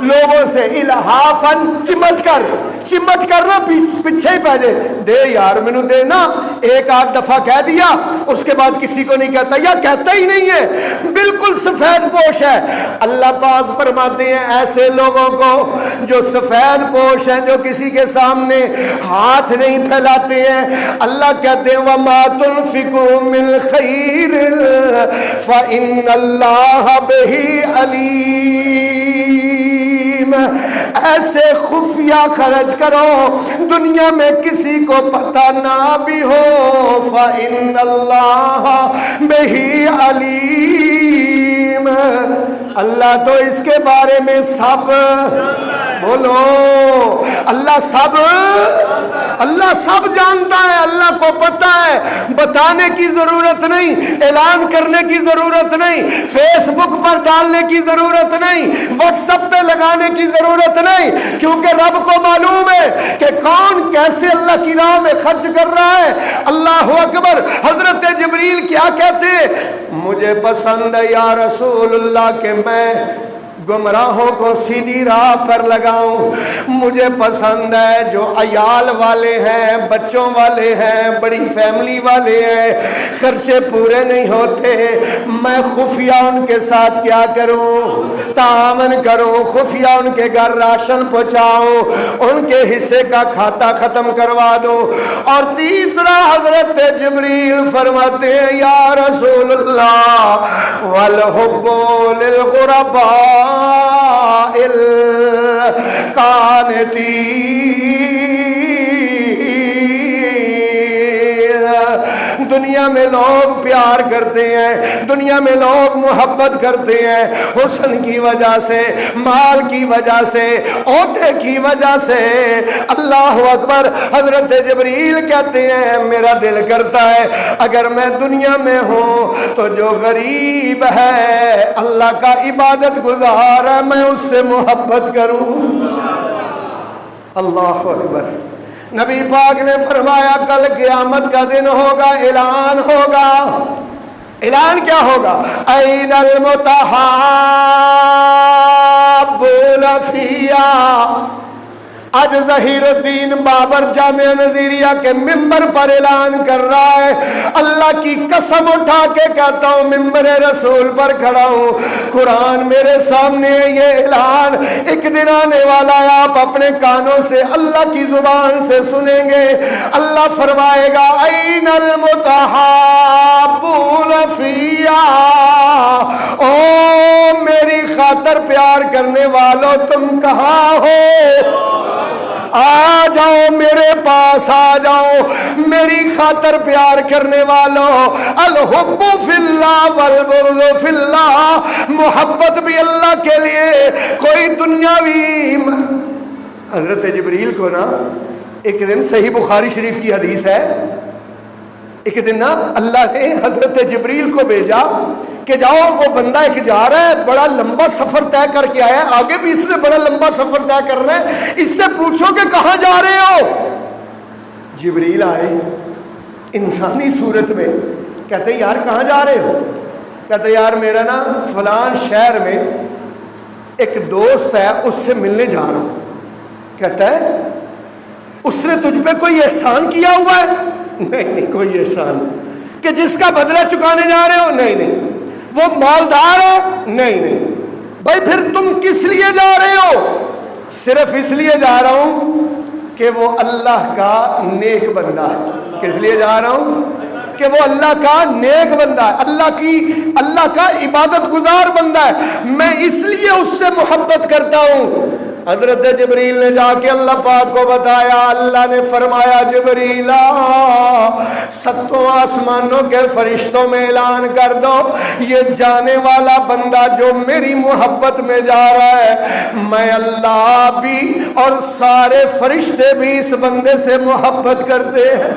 لوگوں سے، الہافن چمٹ کر نا پیچھے ہی پہ دے یار مینو دے نا، ایک آدھ دفعہ کہہ دیا اس کے بعد کسی کو نہیں کہتا یا کہتا ہی نہیں ہے، بالکل سفید پوش ہے۔ اللہ پاک فرماتے ہیں ایسے لوگوں کو جو سفید پوش ہیں، جو کسی کے سامنے ہاتھ نہیں پھیلاتے ہیں، اللہ کہتے ہیں وَمَا تُنْفِقُوا مِنْ خَيْرٍ فَإِنَّ اللَّهَ بِهِ عَلِيمٌ۔ ایسے خفیہ خرچ کرو دنیا میں کسی کو پتہ نہ بھی ہو، فَإِنَّ اللَّهَ بِهِ عَلِيمٌ، اللہ تو اس کے بارے میں سب بولو، اللہ سب جانتا ہے، اللہ کو پتہ ہے، بتانے کی ضرورت نہیں، اعلان کرنے کی ضرورت نہیں، فیس بک پر ڈالنے کی ضرورت نہیں، واٹس ایپ پہ لگانے کی ضرورت نہیں، کیونکہ رب کو معلوم ہے کہ کون کیسے اللہ کی راہ میں خرچ کر رہا ہے۔ اللہ اکبر۔ حضرت جبریل کیا کہتے ہیں؟ مجھے پسند ہے یا رسول اللہ کہ میں گمراہوں کو سیدھی راہ پر لگاؤں، مجھے پسند ہے جو عیال والے ہیں، بچوں والے ہیں، بڑی فیملی والے ہیں، خرچے پورے نہیں ہوتے، میں خفیہ ان کے ساتھ کیا کروں؟ تعاون کروں، خفیہ ان کے گھر راشن پہنچاؤں، ان کے حصے کا کھاتا ختم کروا دوں۔ اور تیسرا حضرت جبریل فرماتے ہیں یا رسول اللہ وَالْحُبُّ لِلْغُرَبَاءِ قانتین۔ دنیا میں لوگ پیار کرتے ہیں، دنیا میں لوگ محبت کرتے ہیں حسن کی وجہ سے، مال کی وجہ سے، عہدے کی وجہ سے۔ اللہ اکبر۔ حضرت جبریل کہتے ہیں میرا دل کرتا ہے اگر میں دنیا میں ہوں تو جو غریب ہے، اللہ کا عبادت گزار ہے، میں اس سے محبت کروں۔ اللہ اکبر۔ نبی پاک نے فرمایا کل قیامت کا دن ہوگا، اعلان ہوگا۔ اعلان کیا ہوگا؟ این المتحابون فیہا۔ آج ظہیر الدین بابر جامعہ نظیریہ کے ممبر پر اعلان کر رہا ہے، اللہ کی قسم اٹھا کے کہتا ہوں ممبر رسول پر کھڑا ہوں، قرآن میرے سامنے ہے، یہ اعلان ایک دن آنے والا ہے، آپ اپنے کانوں سے اللہ کی زبان سے سنیں گے۔ اللہ فرمائے گا این المتحابون فیہا، او میری خاطر پیار کرنے والوں تم کہاں ہو؟ آ جاؤ میرے پاس، آ جاؤ میری خاطر پیار کرنے والوں۔ الحب فی اللہ والبغض فی اللہ، محبت بھی اللہ کے لیے، کوئی دنیاوی۔ حضرت جبریل کو نا ایک دن، صحیح بخاری شریف کی حدیث ہے، ایک دن نا اللہ نے حضرت جبریل کو بھیجا کہ جاؤ وہ بندہ ایک جا رہا ہے، بڑا لمبا سفر طے کر کے آیا ہے، آگے بھی اس نے بڑا لمبا سفر طے کرنا ہے، اس سے پوچھو کہ کہاں جا رہے ہو؟ جبریل آئے انسانی صورت میں، کہتے یار کہاں جا رہے ہو؟ کہتے یار میرا نا فلان شہر میں ایک دوست ہے، اس سے ملنے جا رہا ہوں۔ کہتا ہے اس نے تجھ پہ کوئی احسان کیا ہوا ہے؟ نہیں کوئی احسان نہیں۔ کہ جس کا بدلہ چکانے جا رہے ہو؟ نہیں۔ وہ مالدار ہے؟ نہیں۔ بھائی پھر تم کس لیے جا رہے ہو؟ صرف اس لیے جا رہا ہوں کہ وہ اللہ کا نیک بندہ ہے۔ کس لیے جا رہا ہوں؟ کہ وہ اللہ کا نیک بندہ ہے، اللہ کا عبادت گزار بندہ ہے، میں اس لیے اس سے محبت کرتا ہوں۔ حضرت جبریل نے جا کے اللہ پاک کو بتایا، اللہ نے فرمایا جبریل ستوں آسمانوں کے فرشتوں میں اعلان کر دو یہ جانے والا بندہ جو میری محبت میں جا رہا ہے، میں اللہ بھی اور سارے فرشتے بھی اس بندے سے محبت کرتے ہیں۔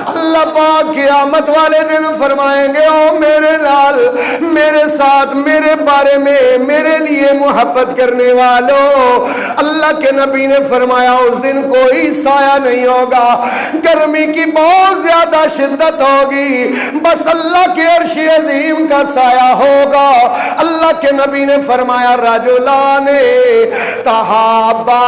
اللہ پاک قیامت والے دن فرمائیں گے او میرے لال، میرے ساتھ میرے بارے میں میرے لیے محبت کرنے والوں، اللہ کے نبی نے فرمایا اس دن کوئی سایہ نہیں ہوگا، گرمی کی بہت زیادہ شدت ہوگی، بس اللہ کے عرش عظیم کا سایہ ہوگا۔ اللہ کے نبی نے فرمایا رجلان تحابا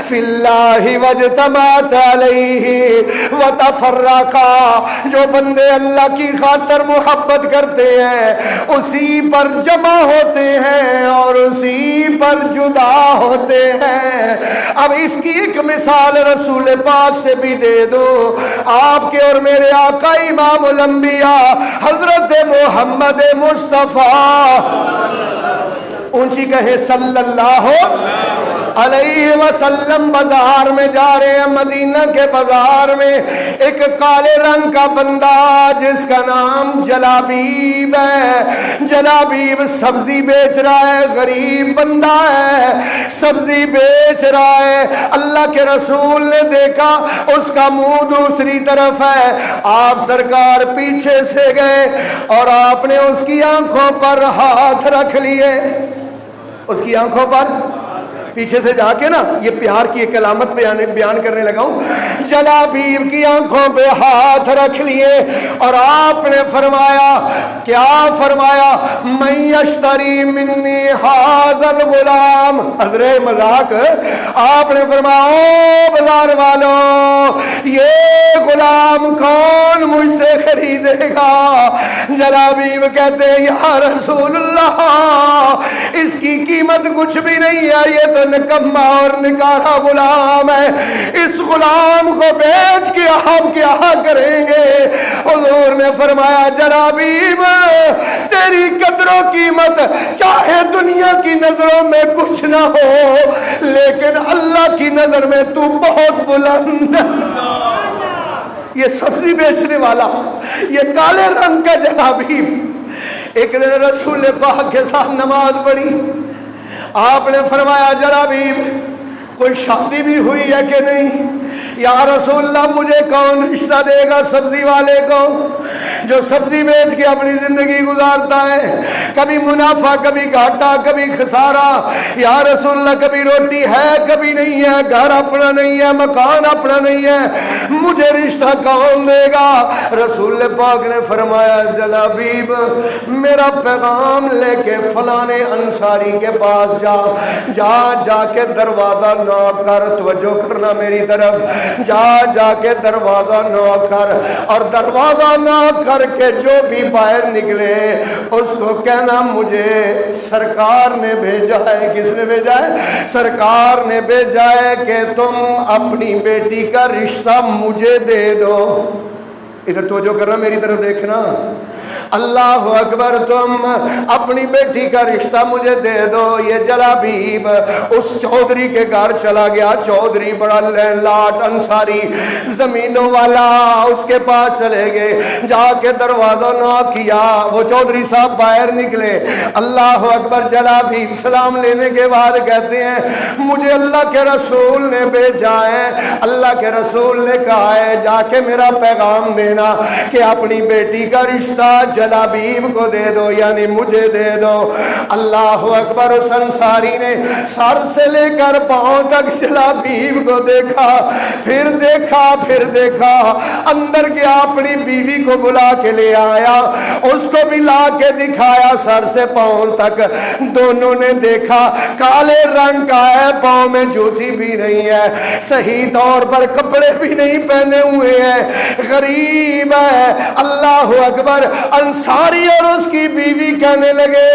فی اللہ واجتمعت علیہ وتفرقا، جو بندے اللہ کی خاطر محبت کرتے ہیں اسی پر جمع ہوتے ہیں اور اسی پر جدا ہوتے ہیں۔ اب اس کی ایک مثال رسول پاک سے بھی دے دو، آپ کے اور میرے آقا امام الانبیاء حضرت محمد مصطفیٰ، اونچی کہے صلی اللہ علیہ وسلم، بازار میں جا رہے ہیں، مدینہ کے بازار میں ایک کالے رنگ کا بندہ جس کا نام جلابیب ہے، جلابیب سبزی بیچ رہا ہے، غریب بندہ ہے، سبزی بیچ رہا ہے۔ اللہ کے رسول نے دیکھا اس کا منہ دوسری طرف ہے، آپ سرکار پیچھے سے گئے اور آپ نے اس کی آنکھوں پر ہاتھ رکھ لیے، اس کی آنکھوں پر پیچھے سے جا کے نا، یہ پیار کی ایک علامت بیان کرنے لگا ہوں، جلابیب کی آنکھوں پہ ہاتھ رکھ لیے اور آپ نے فرمایا، کیا فرمایا؟ من یشتری منی ھذا الغلام، حضرت مذاق، آپ نے فرمایا او بازار والوں یہ غلام کون مجھ سے خریدے گا؟ جلابیب کہتے ہیں یا رسول اللہ اس کی قیمت کچھ بھی نہیں ہے، یہ تو نکما اور نکارا غلام ہے، اس غلام کو بیچ کے آپ کیا کریں گے؟ حضور نے فرمایا جلابیب تیری قدر و قیمت چاہے دنیا کی نظروں میں کچھ نہ ہو لیکن اللہ کی نظر میں تو بہت بلند ہے۔ یہ سبزی بیچنے والا، یہ کالے رنگ کا جلابیب ایک دن رسول پاک کے ساتھ نماز پڑھی۔ آپ نے فرمایا جلابیب کوئی شادی بھی ہوئی ہے کہ نہیں؟ یا رسول اللہ مجھے کون رشتہ دے گا سبزی والے کو جو سبزی بیچ کے اپنی زندگی گزارتا ہے، کبھی منافع کبھی گھاٹا کبھی خسارہ۔ یا رسول اللہ کبھی روٹی ہے کبھی نہیں ہے، گھر اپنا نہیں ہے مکان اپنا نہیں ہے، مجھے رشتہ کون دے گا؟ رسول پاک نے فرمایا جلابیب میرا پیغام لے کے فلاں انصاری کے پاس جا کے دروازہ نوک کر، توجہ کرنا میری طرف، جا کے دروازہ نوک کر اور دروازہ نوک کر کے جو بھی باہر نکلے اس کو کہنا مجھے سرکار نے بھیجا ہے۔ کس نے بھیجا ہے؟ سرکار نے بھیجا ہے کہ تم اپنی بیٹی کا رشتہ مجھے دے دو۔ ادھر توجہ کرنا میری طرف دیکھنا، اللہ اکبر، تم اپنی بیٹی کا رشتہ مجھے دے دو۔ یہ جلابیب اس چودھری کے گھر چلا گیا، چودھری بڑا لاٹ انصاری زمینوں والا، اس کے پاس چلے گئے، جا کے دروازہ نوک کیا، وہ چودھری صاحب باہر نکلے، اللہ اکبر، جلابیب سلام لینے کے بعد کہتے ہیں مجھے اللہ کے رسول نے بھیجا ہے، اللہ کے رسول نے کہا ہے جا کے میرا پیغام دینا کہ اپنی بیٹی کا رشتہ جلابیب کو دے دو، یعنی مجھے دے دو۔ اللہ اکبر، اس انصاری نے سر سے لے کر پاؤں تک جلابیب کو دیکھا، پھر دیکھا، اندر گیا، اپنی بیوی کو بلا کے لے آیا، اس کو بھی لا کے دکھایا، سر سے پاؤں تک دونوں نے دیکھا، کالے رنگ کا ہے، پاؤں میں جوتی بھی نہیں ہے، صحیح طور پر کپڑے بھی نہیں پہنے ہوئے ہیں، غریب ہے۔ اللہ اکبر، انصاری اور اس کی بیوی کہنے لگے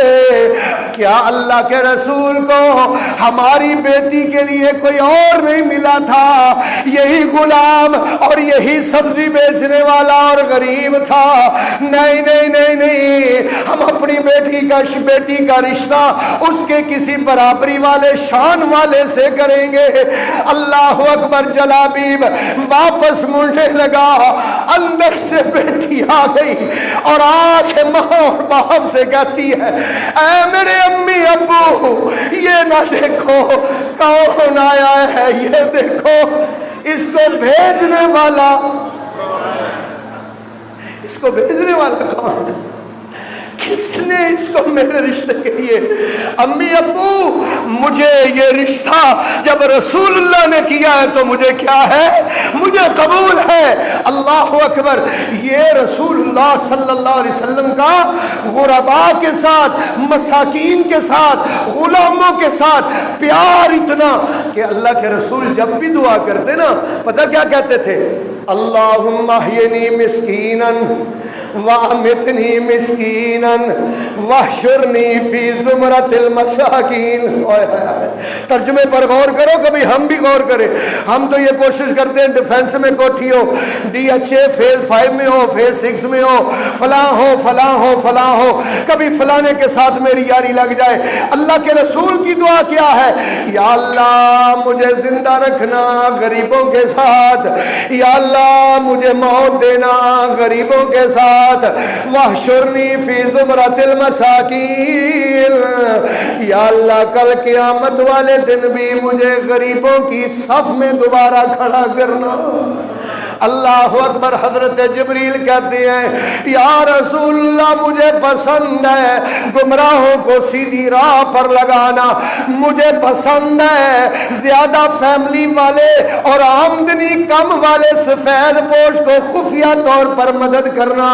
کیا اللہ کے رسول کو ہماری بیٹی کے لیے کوئی اور نہیں ملا تھا؟ یہی غلام اور یہی سبزی بیچنے والا اور غریب تھا؟ نہیں، ہم اپنی بیٹی کا رشتہ اس کے کسی برابری والے شان والے سے کریں گے۔ اللہ اکبر، جلابیب واپس مڑنے لگا، اندر سے بیٹی آ گئی اور آنکھ ماں اور باپ سے کہتی ہے اے میرے امی ابو یہ نہ دیکھو کون آیا ہے، یہ دیکھو اس کو بھیجنے والا کون ہے؟ کس نے اس کو میرے رشتے کے لیے؟ امی ابو مجھے یہ رشتہ جب رسول اللہ نے کیا ہے تو مجھے کیا ہے؟ مجھے قبول ہے۔ اللہ اکبر، یہ رسول اللہ صلی اللہ علیہ وسلم کا غرباء کے ساتھ، مساکین کے ساتھ، غلاموں کے ساتھ پیار اتنا کہ اللہ کے رسول جب بھی دعا کرتے نا پتہ کیا کہتے تھے؟ اللہم احینی مسکینا وامتنی مسکینا واحشرنی فی زمرۃ المساکین۔ ترجمے پر غور کرو، کبھی ہم بھی غور کریں۔ ہم تو یہ کوشش کرتے ہیں ڈیفنس میں کوٹھی ہو، DHA فیز 5 میں ہو، فیز 6 میں ہو، فلاں ہو، کبھی فلانے کے ساتھ میری یاری لگ جائے۔ اللہ کے رسول کی دعا کیا ہے؟ یا اللہ مجھے زندہ رکھنا غریبوں کے ساتھ، یا اللہ مجھے موت دینا غریبوں کے ساتھ، واحشرنی فی زمرۃ المساکین، یا اللہ کل قیامت والے دن بھی مجھے غریبوں کی صف میں دوبارہ کھڑا کرنا۔ اللہ اکبر، حضرت جبریل کہتے ہیں یا رسول اللہ مجھے پسند ہے گمراہوں کو سیدھی راہ پر لگانا، مجھے پسند ہے زیادہ فیملی والے اور آمدنی کم والے سفید پوش کو خفیہ طور پر مدد کرنا،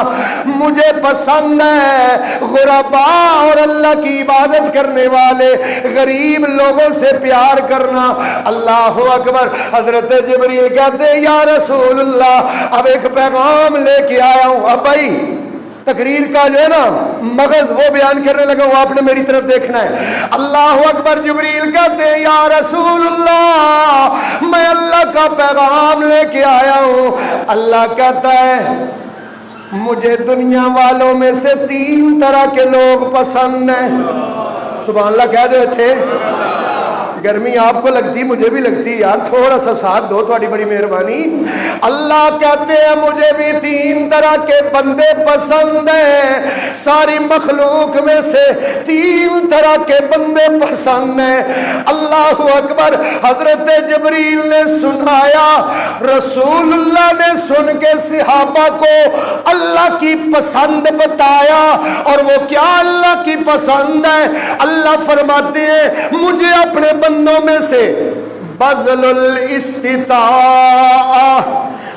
مجھے پسند ہے غرباء اور اللہ کی عبادت کرنے والے غریب لوگوں سے پیار کرنا۔ اللہ اکبر، حضرت جبریل کہتے ہیں یا رسول اللہ اب ایک پیغام لے کے آیا ہوں۔ اب بھائی تقریر کا جو ہے نا مغز وہ بیان کرنے لگا، وہ آپ نے میری طرف دیکھنا ہے۔ اللہ اکبر، جبریل کہتے ہیں یا رسول اللہ میں اللہ کا پیغام لے کے آیا ہوں۔ اللہ کہتا ہے مجھے دنیا والوں میں سے 3 طرح کے لوگ پسند ہیں. سبحان اللہ کہہ دو تھے. گرمی آپ کو لگتی مجھے بھی لگتی یار, تھوڑا سا ساتھ دو, تھوڑی بڑی مہربانی. اللہ کہتے ہیں مجھے بھی 3 طرح کے بندے پسند ہیں, ساری مخلوق میں سے 3 طرح کے بندے پسند ہیں. اللہ اکبر. حضرت جبریل نے سنایا, رسول اللہ نے سن کے صحابہ کو اللہ کی پسند بتایا. اور وہ کیا اللہ کی پسند ہے؟ اللہ فرماتے ہیں مجھے اپنے بندوں میں سے بذل الاستطاع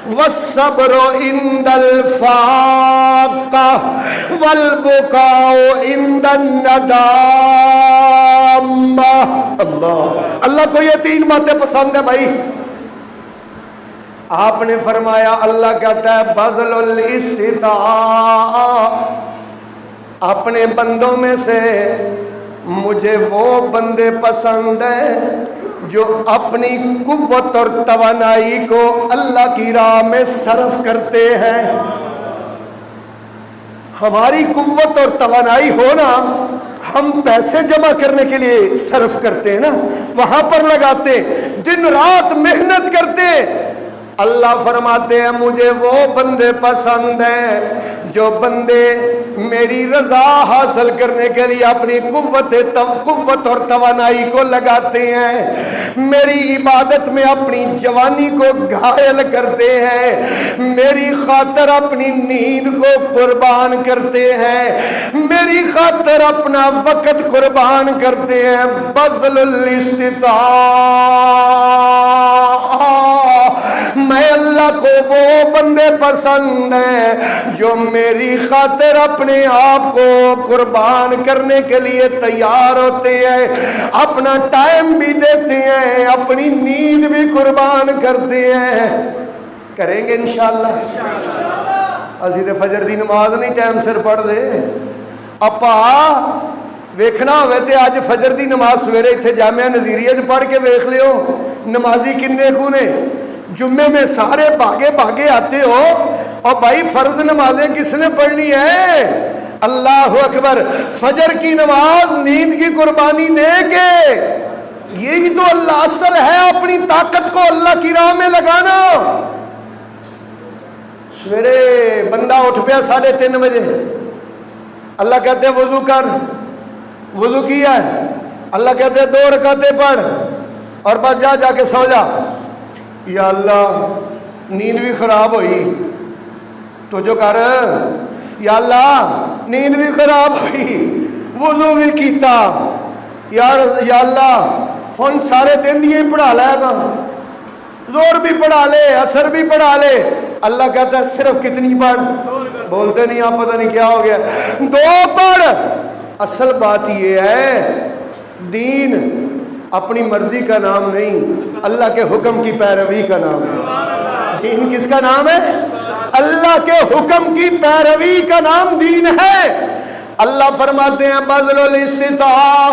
والصبر عند الفاقہ والبکاء عند الندامہ. اللہ کو یہ 3 باتیں پسند ہے بھائی. آپ نے فرمایا, اللہ کہتا ہے بذل الاستطاع, اپنے بندوں میں سے مجھے وہ بندے پسند ہیں جو اپنی قوت اور توانائی کو اللہ کی راہ میں صرف کرتے ہیں. ہماری قوت اور توانائی ہونا, ہم پیسے جمع کرنے کے لیے صرف کرتے ہیں نا, وہاں پر لگاتے, دن رات محنت کرتے. اللہ فرماتے ہیں مجھے وہ بندے پسند ہیں جو بندے میری رضا حاصل کرنے کے لیے اپنی قوت اور توانائی کو لگاتے ہیں, میری عبادت میں اپنی جوانی کو گھائل کرتے ہیں, میری خاطر اپنی نیند کو قربان کرتے ہیں, میری خاطر اپنا وقت قربان کرتے ہیں. بذل الاستطاع, میں اللہ کو وہ بندے پسند ہیں جو میری خاطر اپنے آپ کو قربان کرنے کے لیے تیار ہوتے ہیں, اپنا ٹائم بھی دیتے ہیں, اپنی نیند بھی قربان کرتے ہیں. کریں گے انشاءاللہ. اسی تے فجر دی نماز نہیں ٹائم سر پڑھ دے. اپا ویکھنا ہوئے تے اج فجر دی نماز سویرے اتنے جامعہ نظیریہ پڑھ کے ویکھ لیو نمازی کنے کو نے. جمعے میں سارے بھاگے بھاگے آتے ہو, اور بھائی فرض نمازیں کس نے پڑھنی ہے؟ اللہ اکبر. فجر کی نماز نیند کی قربانی دے کے, یہی تو اللہ اصل ہے, اپنی طاقت کو اللہ کی راہ میں لگانا. سویرے بندہ اٹھ پیا 3:30 بجے, اللہ کہتے وضو کر, وضو کیا ہے, اللہ کہتے 2 رکعتیں پڑھ اور بس جا کے سو جا. یا اللہ نیند بھی خراب ہوئی تو جو کر, یا اللہ نیند بھی خراب ہوئی وضو بھی کیتا, یا اللہ ہن سارے دن یہ پڑھا لے گا, زور بھی پڑھا لے اثر بھی پڑھا لے. اللہ کہتا ہے صرف کتنی پڑھ؟ بولتے نہیں آپ, پتہ نہیں کیا ہو گیا, 2 پڑھ. اصل بات یہ ہے دین اپنی مرضی کا نام نہیں, اللہ کے حکم کی پیروی کا نام ہے. دین کس کا نام ہے؟ اللہ کے حکم کی پیروی کا نام دین ہے. اللہ فرماتے ہیں بذل الاستطاع,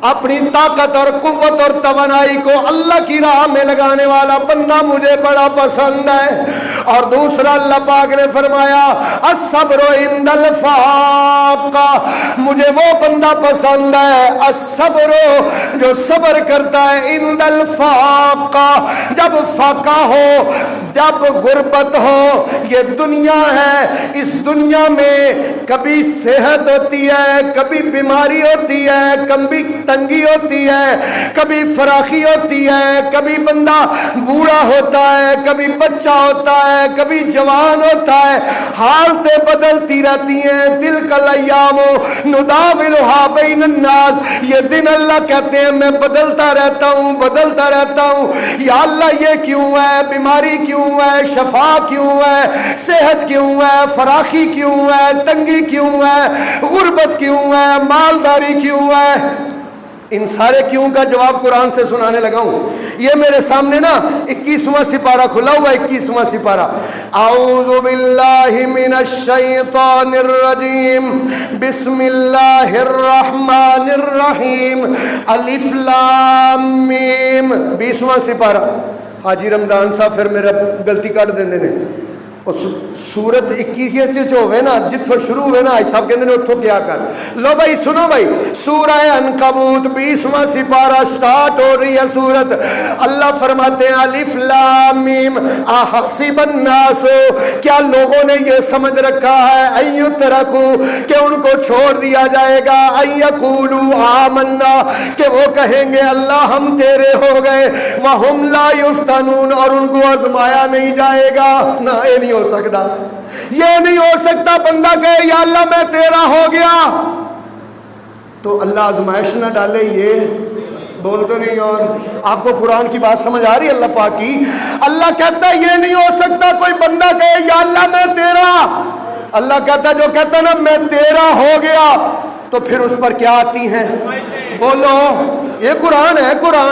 اپنی طاقت اور قوت اور توانائی کو اللہ کی راہ میں لگانے والا بندہ مجھے بڑا پسند ہے. اور دوسرا اللہ پاک نے فرمایا الصبر عند الفاقہ, مجھے وہ بندہ پسند ہے الصبر جو صبر کرتا ہے عند الفاقہ, جب فاقہ ہو, جب غربت ہو. یہ دنیا ہے, اس دنیا میں کبھی صحت ہوتی ہے, کبھی بیماری ہوتی ہے, کبھی تنگی ہوتی ہے, کبھی فراخی ہوتی ہے, کبھی بندہ بوڑھا ہوتا ہے, کبھی بچہ ہوتا ہے, کبھی جوان ہوتا ہے. حالتیں بدلتی رہتی ہیں. تلک الایام نداولها بین الناس, یہ دن اللہ کہتے ہیں میں بدلتا رہتا ہوں, بدلتا رہتا ہوں. یا اللہ یہ کیوں ہے, بیماری کیوں ہے, شفا کیوں ہے, صحت کیوں ہے, فراخی کیوں ہے, تنگی کیوں ہے, غربت کیوں ہے, مالداری کیوں ہے. ان سارے کیوں کا جواب قرآن سے سنانے لگا ہوں. یہ میرے سامنے نا 21واں سپارہ کھلا ہوا ہے, 21واں سپارہ. اعوذ باللہ من الشیطان الرجیم, بسم اللہ الرحمن الرحیم, الف لام میم. 20واں سپارہ. حاجی رمضان صاحب پھر میرا غلطی کٹ دیندے نے. سورت 21 ہوئے نا جتوں شروع ہوئے نا صاحب کہتے ہیں اتوں کیا کر لو بھائی سنو بھائی سورہ عنکبوت 20واں سپارہ سٹارٹ ہو رہی ہے سورت اللہ فرماتے ہیں الف لام میم احسب الناس کیا لوگوں نے یہ سمجھ رکھا ہے ان یترکو کہ ان کو چھوڑ دیا جائے گا ان یقولوا آمنا کہ وہ کہیں گے اللہ ہم تیرے ہو گئے وہم لا یفتنون اور ان کو آزمایا نہیں جائے گا نہ یہ نہیں ہو سکتا یہ نہیں ہو سکتا بندہ کہے یا اللہ میں تیرا ہو گیا تو اللہ آزمائش نہ ڈالے یہ بولتے نہیں اور آپ کو قرآن کی بات سمجھ آ رہی ہے اللہ پاک کی اللہ کہتا ہے یہ نہیں ہو سکتا کوئی بندہ کہے یا اللہ میں تیرا اللہ کہتا ہے جو کہتا ہے نا میں تیرا ہو گیا تو پھر اس پر کیا آتی ہیں بولو یہ قرآن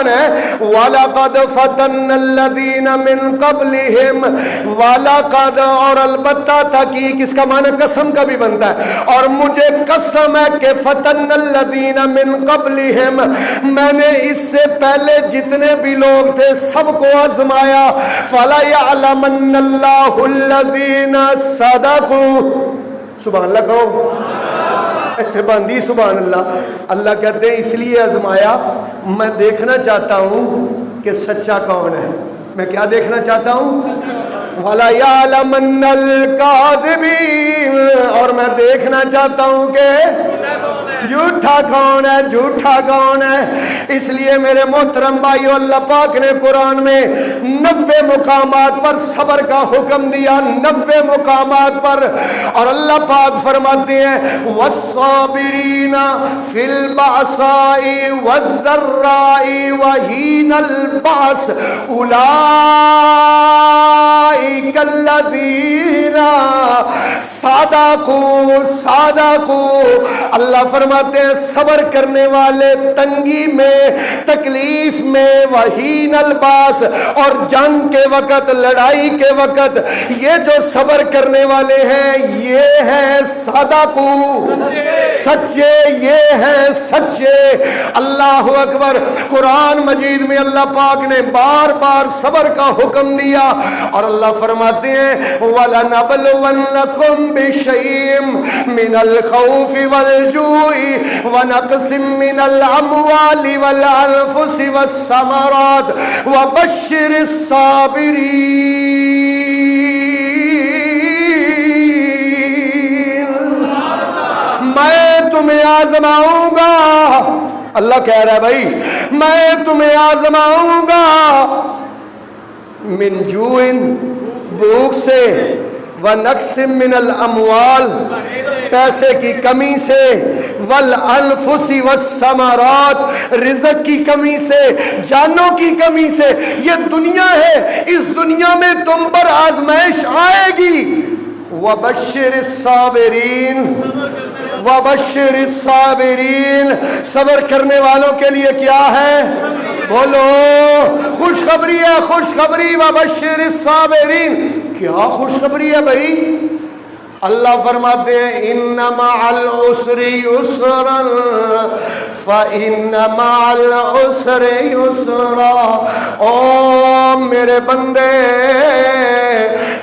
ہے وَلَقَدْ فَتَنَّ الَّذِينَ مِن قَبْلِهِمْ وَلَقَدْ اور البتہ تحقیق اس کا معنی قسم کا بھی بنتا ہے اور مجھے قسم ہے کہ فَتَنَّ الَّذِينَ مِن قَبْلِهِمْ میں نے اس سے پہلے جتنے بھی لوگ تھے سب کو آزمایا فَلَيَعْلَمَنَّ اللَّهُ الَّذِينَ صَدَقُوا سبحان اللہ کہو اتباندی سبحان اللہ اللہ کہتے ہیں اس لیے آزمایا میں دیکھنا چاہتا ہوں کہ سچا کون ہے میں کیا دیکھنا چاہتا ہوں وَلَيَعْلَمَنَّ الْكَاذِبِينَ اور میں دیکھنا چاہتا ہوں کہ جھوٹا کون ہے اس لیے میرے محترم بھائیو اللہ پاک نے قرآن میں 90 مقامات پر صبر کا حکم دیا 90 مقامات پر اور اللہ پاک فرماتے ہیں وَالصَّابِرِينَ فِي الْبَأْسَاءِ وَالضَّرَّاءِ وَحِينَ الْبَأْسِ أُولَئِكَ الَّذِينَ صَدَقُوا اللہ فرماتے ہیں صبر کرنے والے تنگی میں تکلیف میں وحین الباس اور جنگ کے وقت لڑائی کے وقت یہ جو صبر کرنے والے ہیں یہ ہیں صادقو سچے یہ ہیں سچے اللہ اکبر قرآن مجید میں اللہ پاک نے بار بار صبر کا حکم دیا اور اللہ فرماتے ہیں وَلَنَبْلُوَنَّكُمْ بِشَيْءٍ مِّنَ الْخَوْفِ وَالْجُوعِ وَنَقْصٍ مِّنَ الْأَمْوَالِ وَالْأَنفُسِ وَالثَّمَرَاتِ وَبَشِّرِ الصَّابِرِينَ میں تمہیں آزماؤں گا اللہ کہہ رہا ہے بھائی میں تمہیں آزماؤں گا من جوع بھوک سے وَنَقْصٍ مِّنَ الْأَمْوَالِ پیسے کی کمی سے وَالْأَنفُسِ وَالثَّمَرَاتِ رزق کی کمی سے جانوں کی کمی سے یہ دنیا ہے اس دنیا میں تم پر آزمائش آئے گی وَبَشِّرِ الصَّابِرِينَ وَبَشِّرِ الصَّابِرِينَ صبر کرنے والوں کے لیے کیا ہے بولو خوشخبری ہے خوشخبری وَبَشِّرِ الصَّابِرِينَ کیا خوشخبری ہے بھائی اللہ فرماتے ہیں ان مع العسر یسرا فان مع العسر یسرا او میرے بندے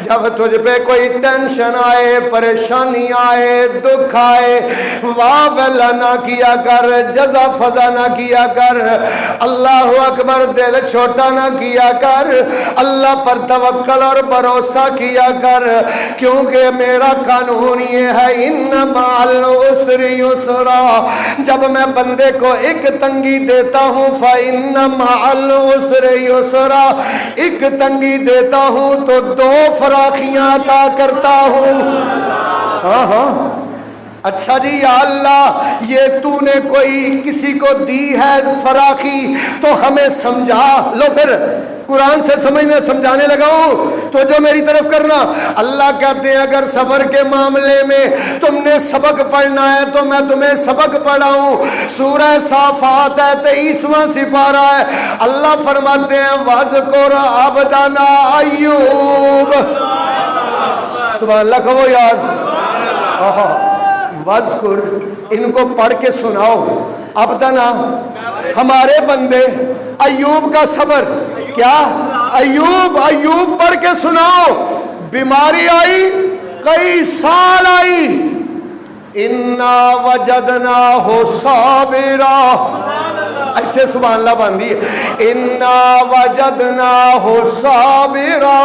جب تجھ پہ کوئی ٹینشن آئے پریشانی آئے دکھ آئے واویلا نہ کیا کر جزا فضا نہ کیا کر اللہ اکبر دل چھوٹا نہ کیا کر اللہ پر توکل اور بھروسہ کیا کر کیونکہ میرا قانون یہ ہے ان مع العسر یسرا جب میں بندے کو ایک تنگی دیتا ہوں فإن مع العسر یسرا ایک تنگی دیتا ہوں تو دو فراخیاں عطا کرتا ہوں ہاں اچھا جی یا اللہ یہ تو نے کوئی کسی کو دی ہے فراخی تو ہمیں سمجھا لو پھر قرآن سے سمجھانے لگا ہوں تو جو میری طرف کرنا اللہ کہتے ہیں اگر صبر کے معاملے میں تم نے سبق پڑھنا ہے تو میں تمہیں سبق پڑھاؤں سورہ صافات ہے 23واں سپارہ ہے اللہ فرماتے ہیں وَاذْكُرْ عَبْدَنَا ایوب سبحان اللہ کہو یار وَاذْكُرْ ان کو پڑھ کے سناؤ عبدنا ہمارے بندے ایوب کا صبر کیا ایوب پڑھ کے سناؤ بیماری آئی، کئی سال آئی، انا وجدناہ صابرا، اچھے سبحان اللہ باندھی ہے، انا وجدناہ صابرا۔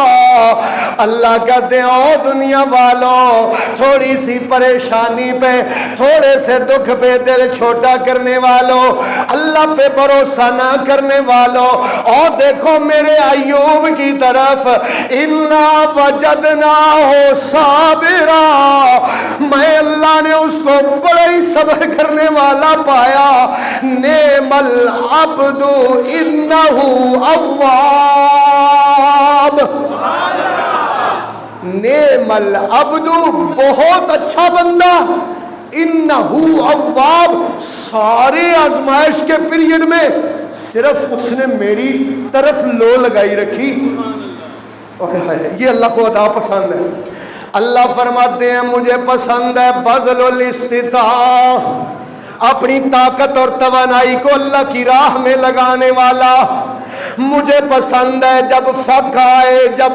اللہ کہتے ہیں او دنیا والوں، تھوڑی سی پریشانی پہ، تھوڑے سے دکھ پہ دل چھوٹا کرنے والوں، اللہ پہ بھروسہ نہ کرنے والوں، اور دیکھو میرے ایوب کی طرف، انا وجدناہ صابرا، میں اللہ نے اس کو بڑا ہی صبر کرنے والا پایا، نعم العبد انہ اواب، نعم العبد بہت اچھا بندہ، انہ اواب، سارے آزمائش کے پیریڈ میں صرف اس نے میری طرف لو لگائی رکھی۔ یہ اللہ کو عطا پسند ہے۔ اللہ فرماتے ہیں مجھے پسند ہے بذل الاستطاع، اپنی طاقت اور توانائی کو اللہ کی راہ میں لگانے والا۔ مجھے پسند ہے جب فقر آئے، جب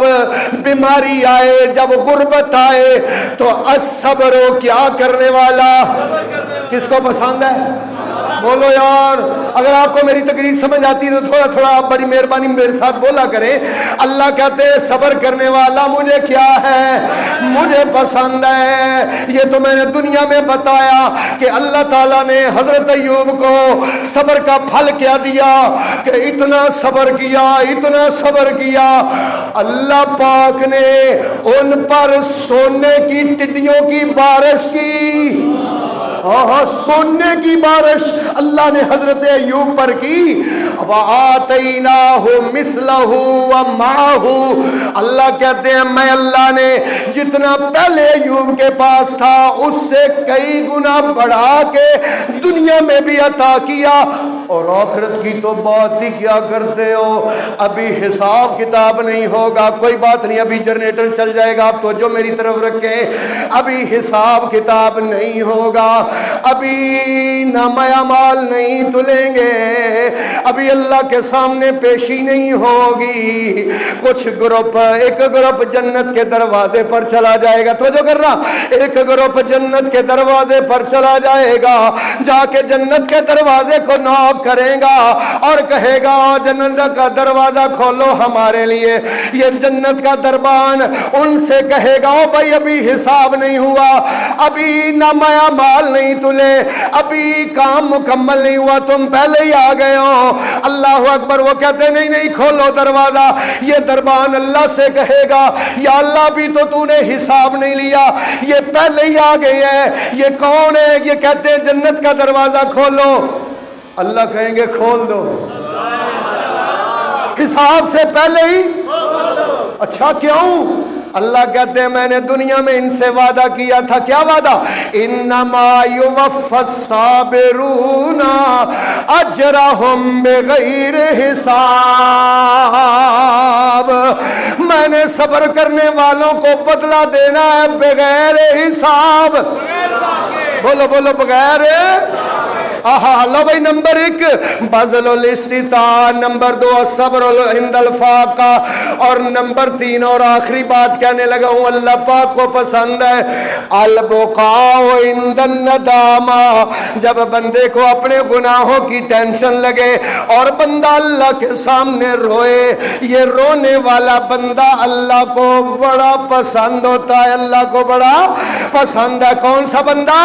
بیماری آئے، جب غربت آئے تو الصبر کیا کرنے والا۔ کس کو پسند ہے؟ بولو یار، اگر آپ کو میری تقریر سمجھ آتی ہے تو تھوڑا تھوڑا آپ بڑی مہربانی میرے ساتھ بولا کریں۔ اللہ کہتے ہیں صبر کرنے والا مجھے کیا ہے؟ مجھے پسند ہے۔ یہ تو میں نے دنیا میں بتایا کہ اللہ تعالیٰ نے حضرت ایوب کو صبر کا پھل کیا دیا کہ اتنا صبر کیا، اتنا صبر کیا، اللہ پاک نے ان پر سونے کی ٹڈیوں کی بارش کی، ہاں سونے کی بارش اللہ نے حضرت ایوب پر کی۔ وَآتَيْنَاهُ مِثْلَهُ وَمَعَهُ، اللہ کہتے ہیں میں اللہ نے جتنا پہلے ایوب کے پاس تھا اس سے کئی گنا بڑھا کے دنیا میں بھی عطا کیا، اور آخرت کی تو بات ہی کیا کرتے ہو، ابھی حساب کتاب نہیں ہوگا۔ کوئی بات نہیں، ابھی جنریٹر چل جائے گا، آپ تو جو میری طرف رکھیں، ابھی حساب کتاب نہیں ہوگا، ابھی نامہ اعمال نہیں تلیں گے، ابھی اللہ کے سامنے پیشی نہیں ہوگی۔ کچھ گروپ، ایک گروپ جنت کے دروازے پر چلا جائے گا، توجہ کرنا، ایک گروپ جنت کے دروازے پر چلا جائے گا، جا کے جنت کے دروازے کو نوک کرے گا اور کہے گا جنت کا دروازہ کھولو ہمارے لیے۔ یہ جنت کا دربان ان سے کہے گا او بھائی ابھی حساب نہیں ہوا، ابھی نامہ اعمال نہیں تلے، ابھی کام مکمل نہیں ہوا، تم پہلے ہی آ گئے ہو۔ اللہ اکبر، وہ کہتے نہیں نہیں کھولو دروازہ۔ یہ دربان اللہ سے کہے گا یا اللہ ابھی تو تو نے حساب نہیں لیا، یہ پہلے ہی آ گئے ہیں، یہ کون ہے؟ یہ کہتے ہیں جنت کا دروازہ کھولو۔ اللہ کہیں گے کھول دو، حساب سے پہلے ہی۔ اچھا کیوں؟ اللہ کہتے ہیں میں نے دنیا میں ان سے وعدہ کیا تھا، کیا وعدہ؟ انما یوفی الصابرون اجرہم بغیر حساب، میں نے صبر کرنے والوں کو بدلہ دینا ہے بغیر حساب۔ بولو بولو بغیر۔ لو بھائی نمبر 1 بذل الاستطاع، نمبر 2 الصبر عند الفاقہ، اور نمبر 3 اور آخری بات کہنے لگا ہوں اللہ پاک کو پسند ہے البقاء عند الندامہ، جب بندے کو اپنے گناہوں کی ٹینشن لگے اور بندہ اللہ کے سامنے روئے، یہ رونے والا بندہ اللہ کو بڑا پسند ہوتا ہے، اللہ کو بڑا پسند ہے۔ کون سا بندہ؟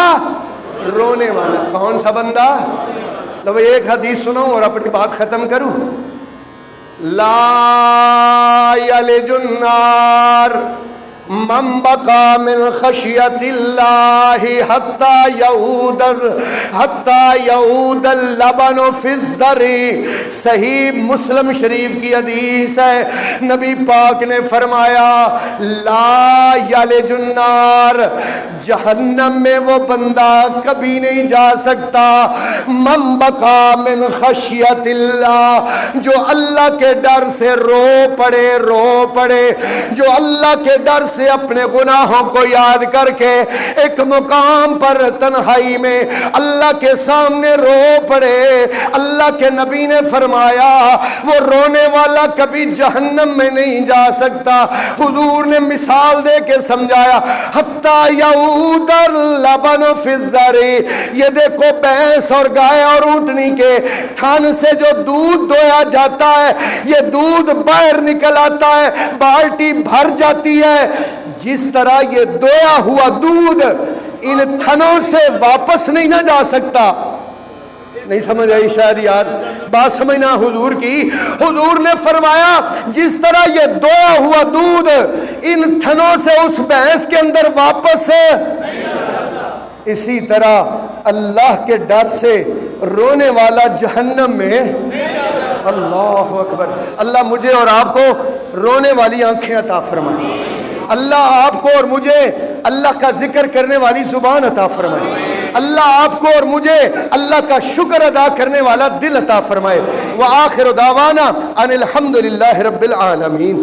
رونے والا۔ کون سا بندہ؟ لو ایک حدیث سنو اور اپنی بات ختم کروں۔ لا یلج النار من بقى من خشیت اللہ حتی یعود اللبن فی الزرع، صحیح مسلم شریف کی حدیث ہے، نبی پاک نے فرمایا لا یلج النار، جہنم میں وہ بندہ کبھی نہیں جا سکتا، من بقى من خشیت اللہ، جو اللہ کے ڈر سے رو پڑے، جو اللہ کے ڈر سے اپنے گناہوں کو یاد کر کے ایک مقام پر تنہائی میں اللہ کے سامنے رو پڑے۔ اللہ کے نبی نے فرمایا وہ رونے والا کبھی جہنم میں نہیں جا سکتا۔ حضور نے مثال دے کے سمجھایا، حتی یعود اللبن فی الزری، یہ دیکھو بھینس اور گائے اور اونٹنی کے تھن سے جو دودھ دویا جاتا ہے، یہ دودھ باہر نکل آتا ہے، بالٹی بھر جاتی ہے، جس طرح یہ دویا ہوا دودھ ان تھنوں سے واپس نہیں نہ جا سکتا۔ نہیں سمجھ آئی شاید یار، بات سمجھنا حضور کی۔ حضور نے فرمایا جس طرح یہ دویا ہوا دودھ ان تھنوں سے اس بھینس کے اندر واپس اسی طرح اللہ کے ڈر سے رونے والا جہنم میں۔ اللہ اکبر، اللہ مجھے اور آپ کو رونے والی آنکھیں عطا فرمائے، اللہ آپ کو اور مجھے اللہ کا ذکر کرنے والی زبان عطا فرمائے، اللہ آپ کو اور مجھے اللہ کا شکر ادا کرنے والا دل عطا فرمائے۔ وآخر دعوانا ان الحمدللہ رب العالمین۔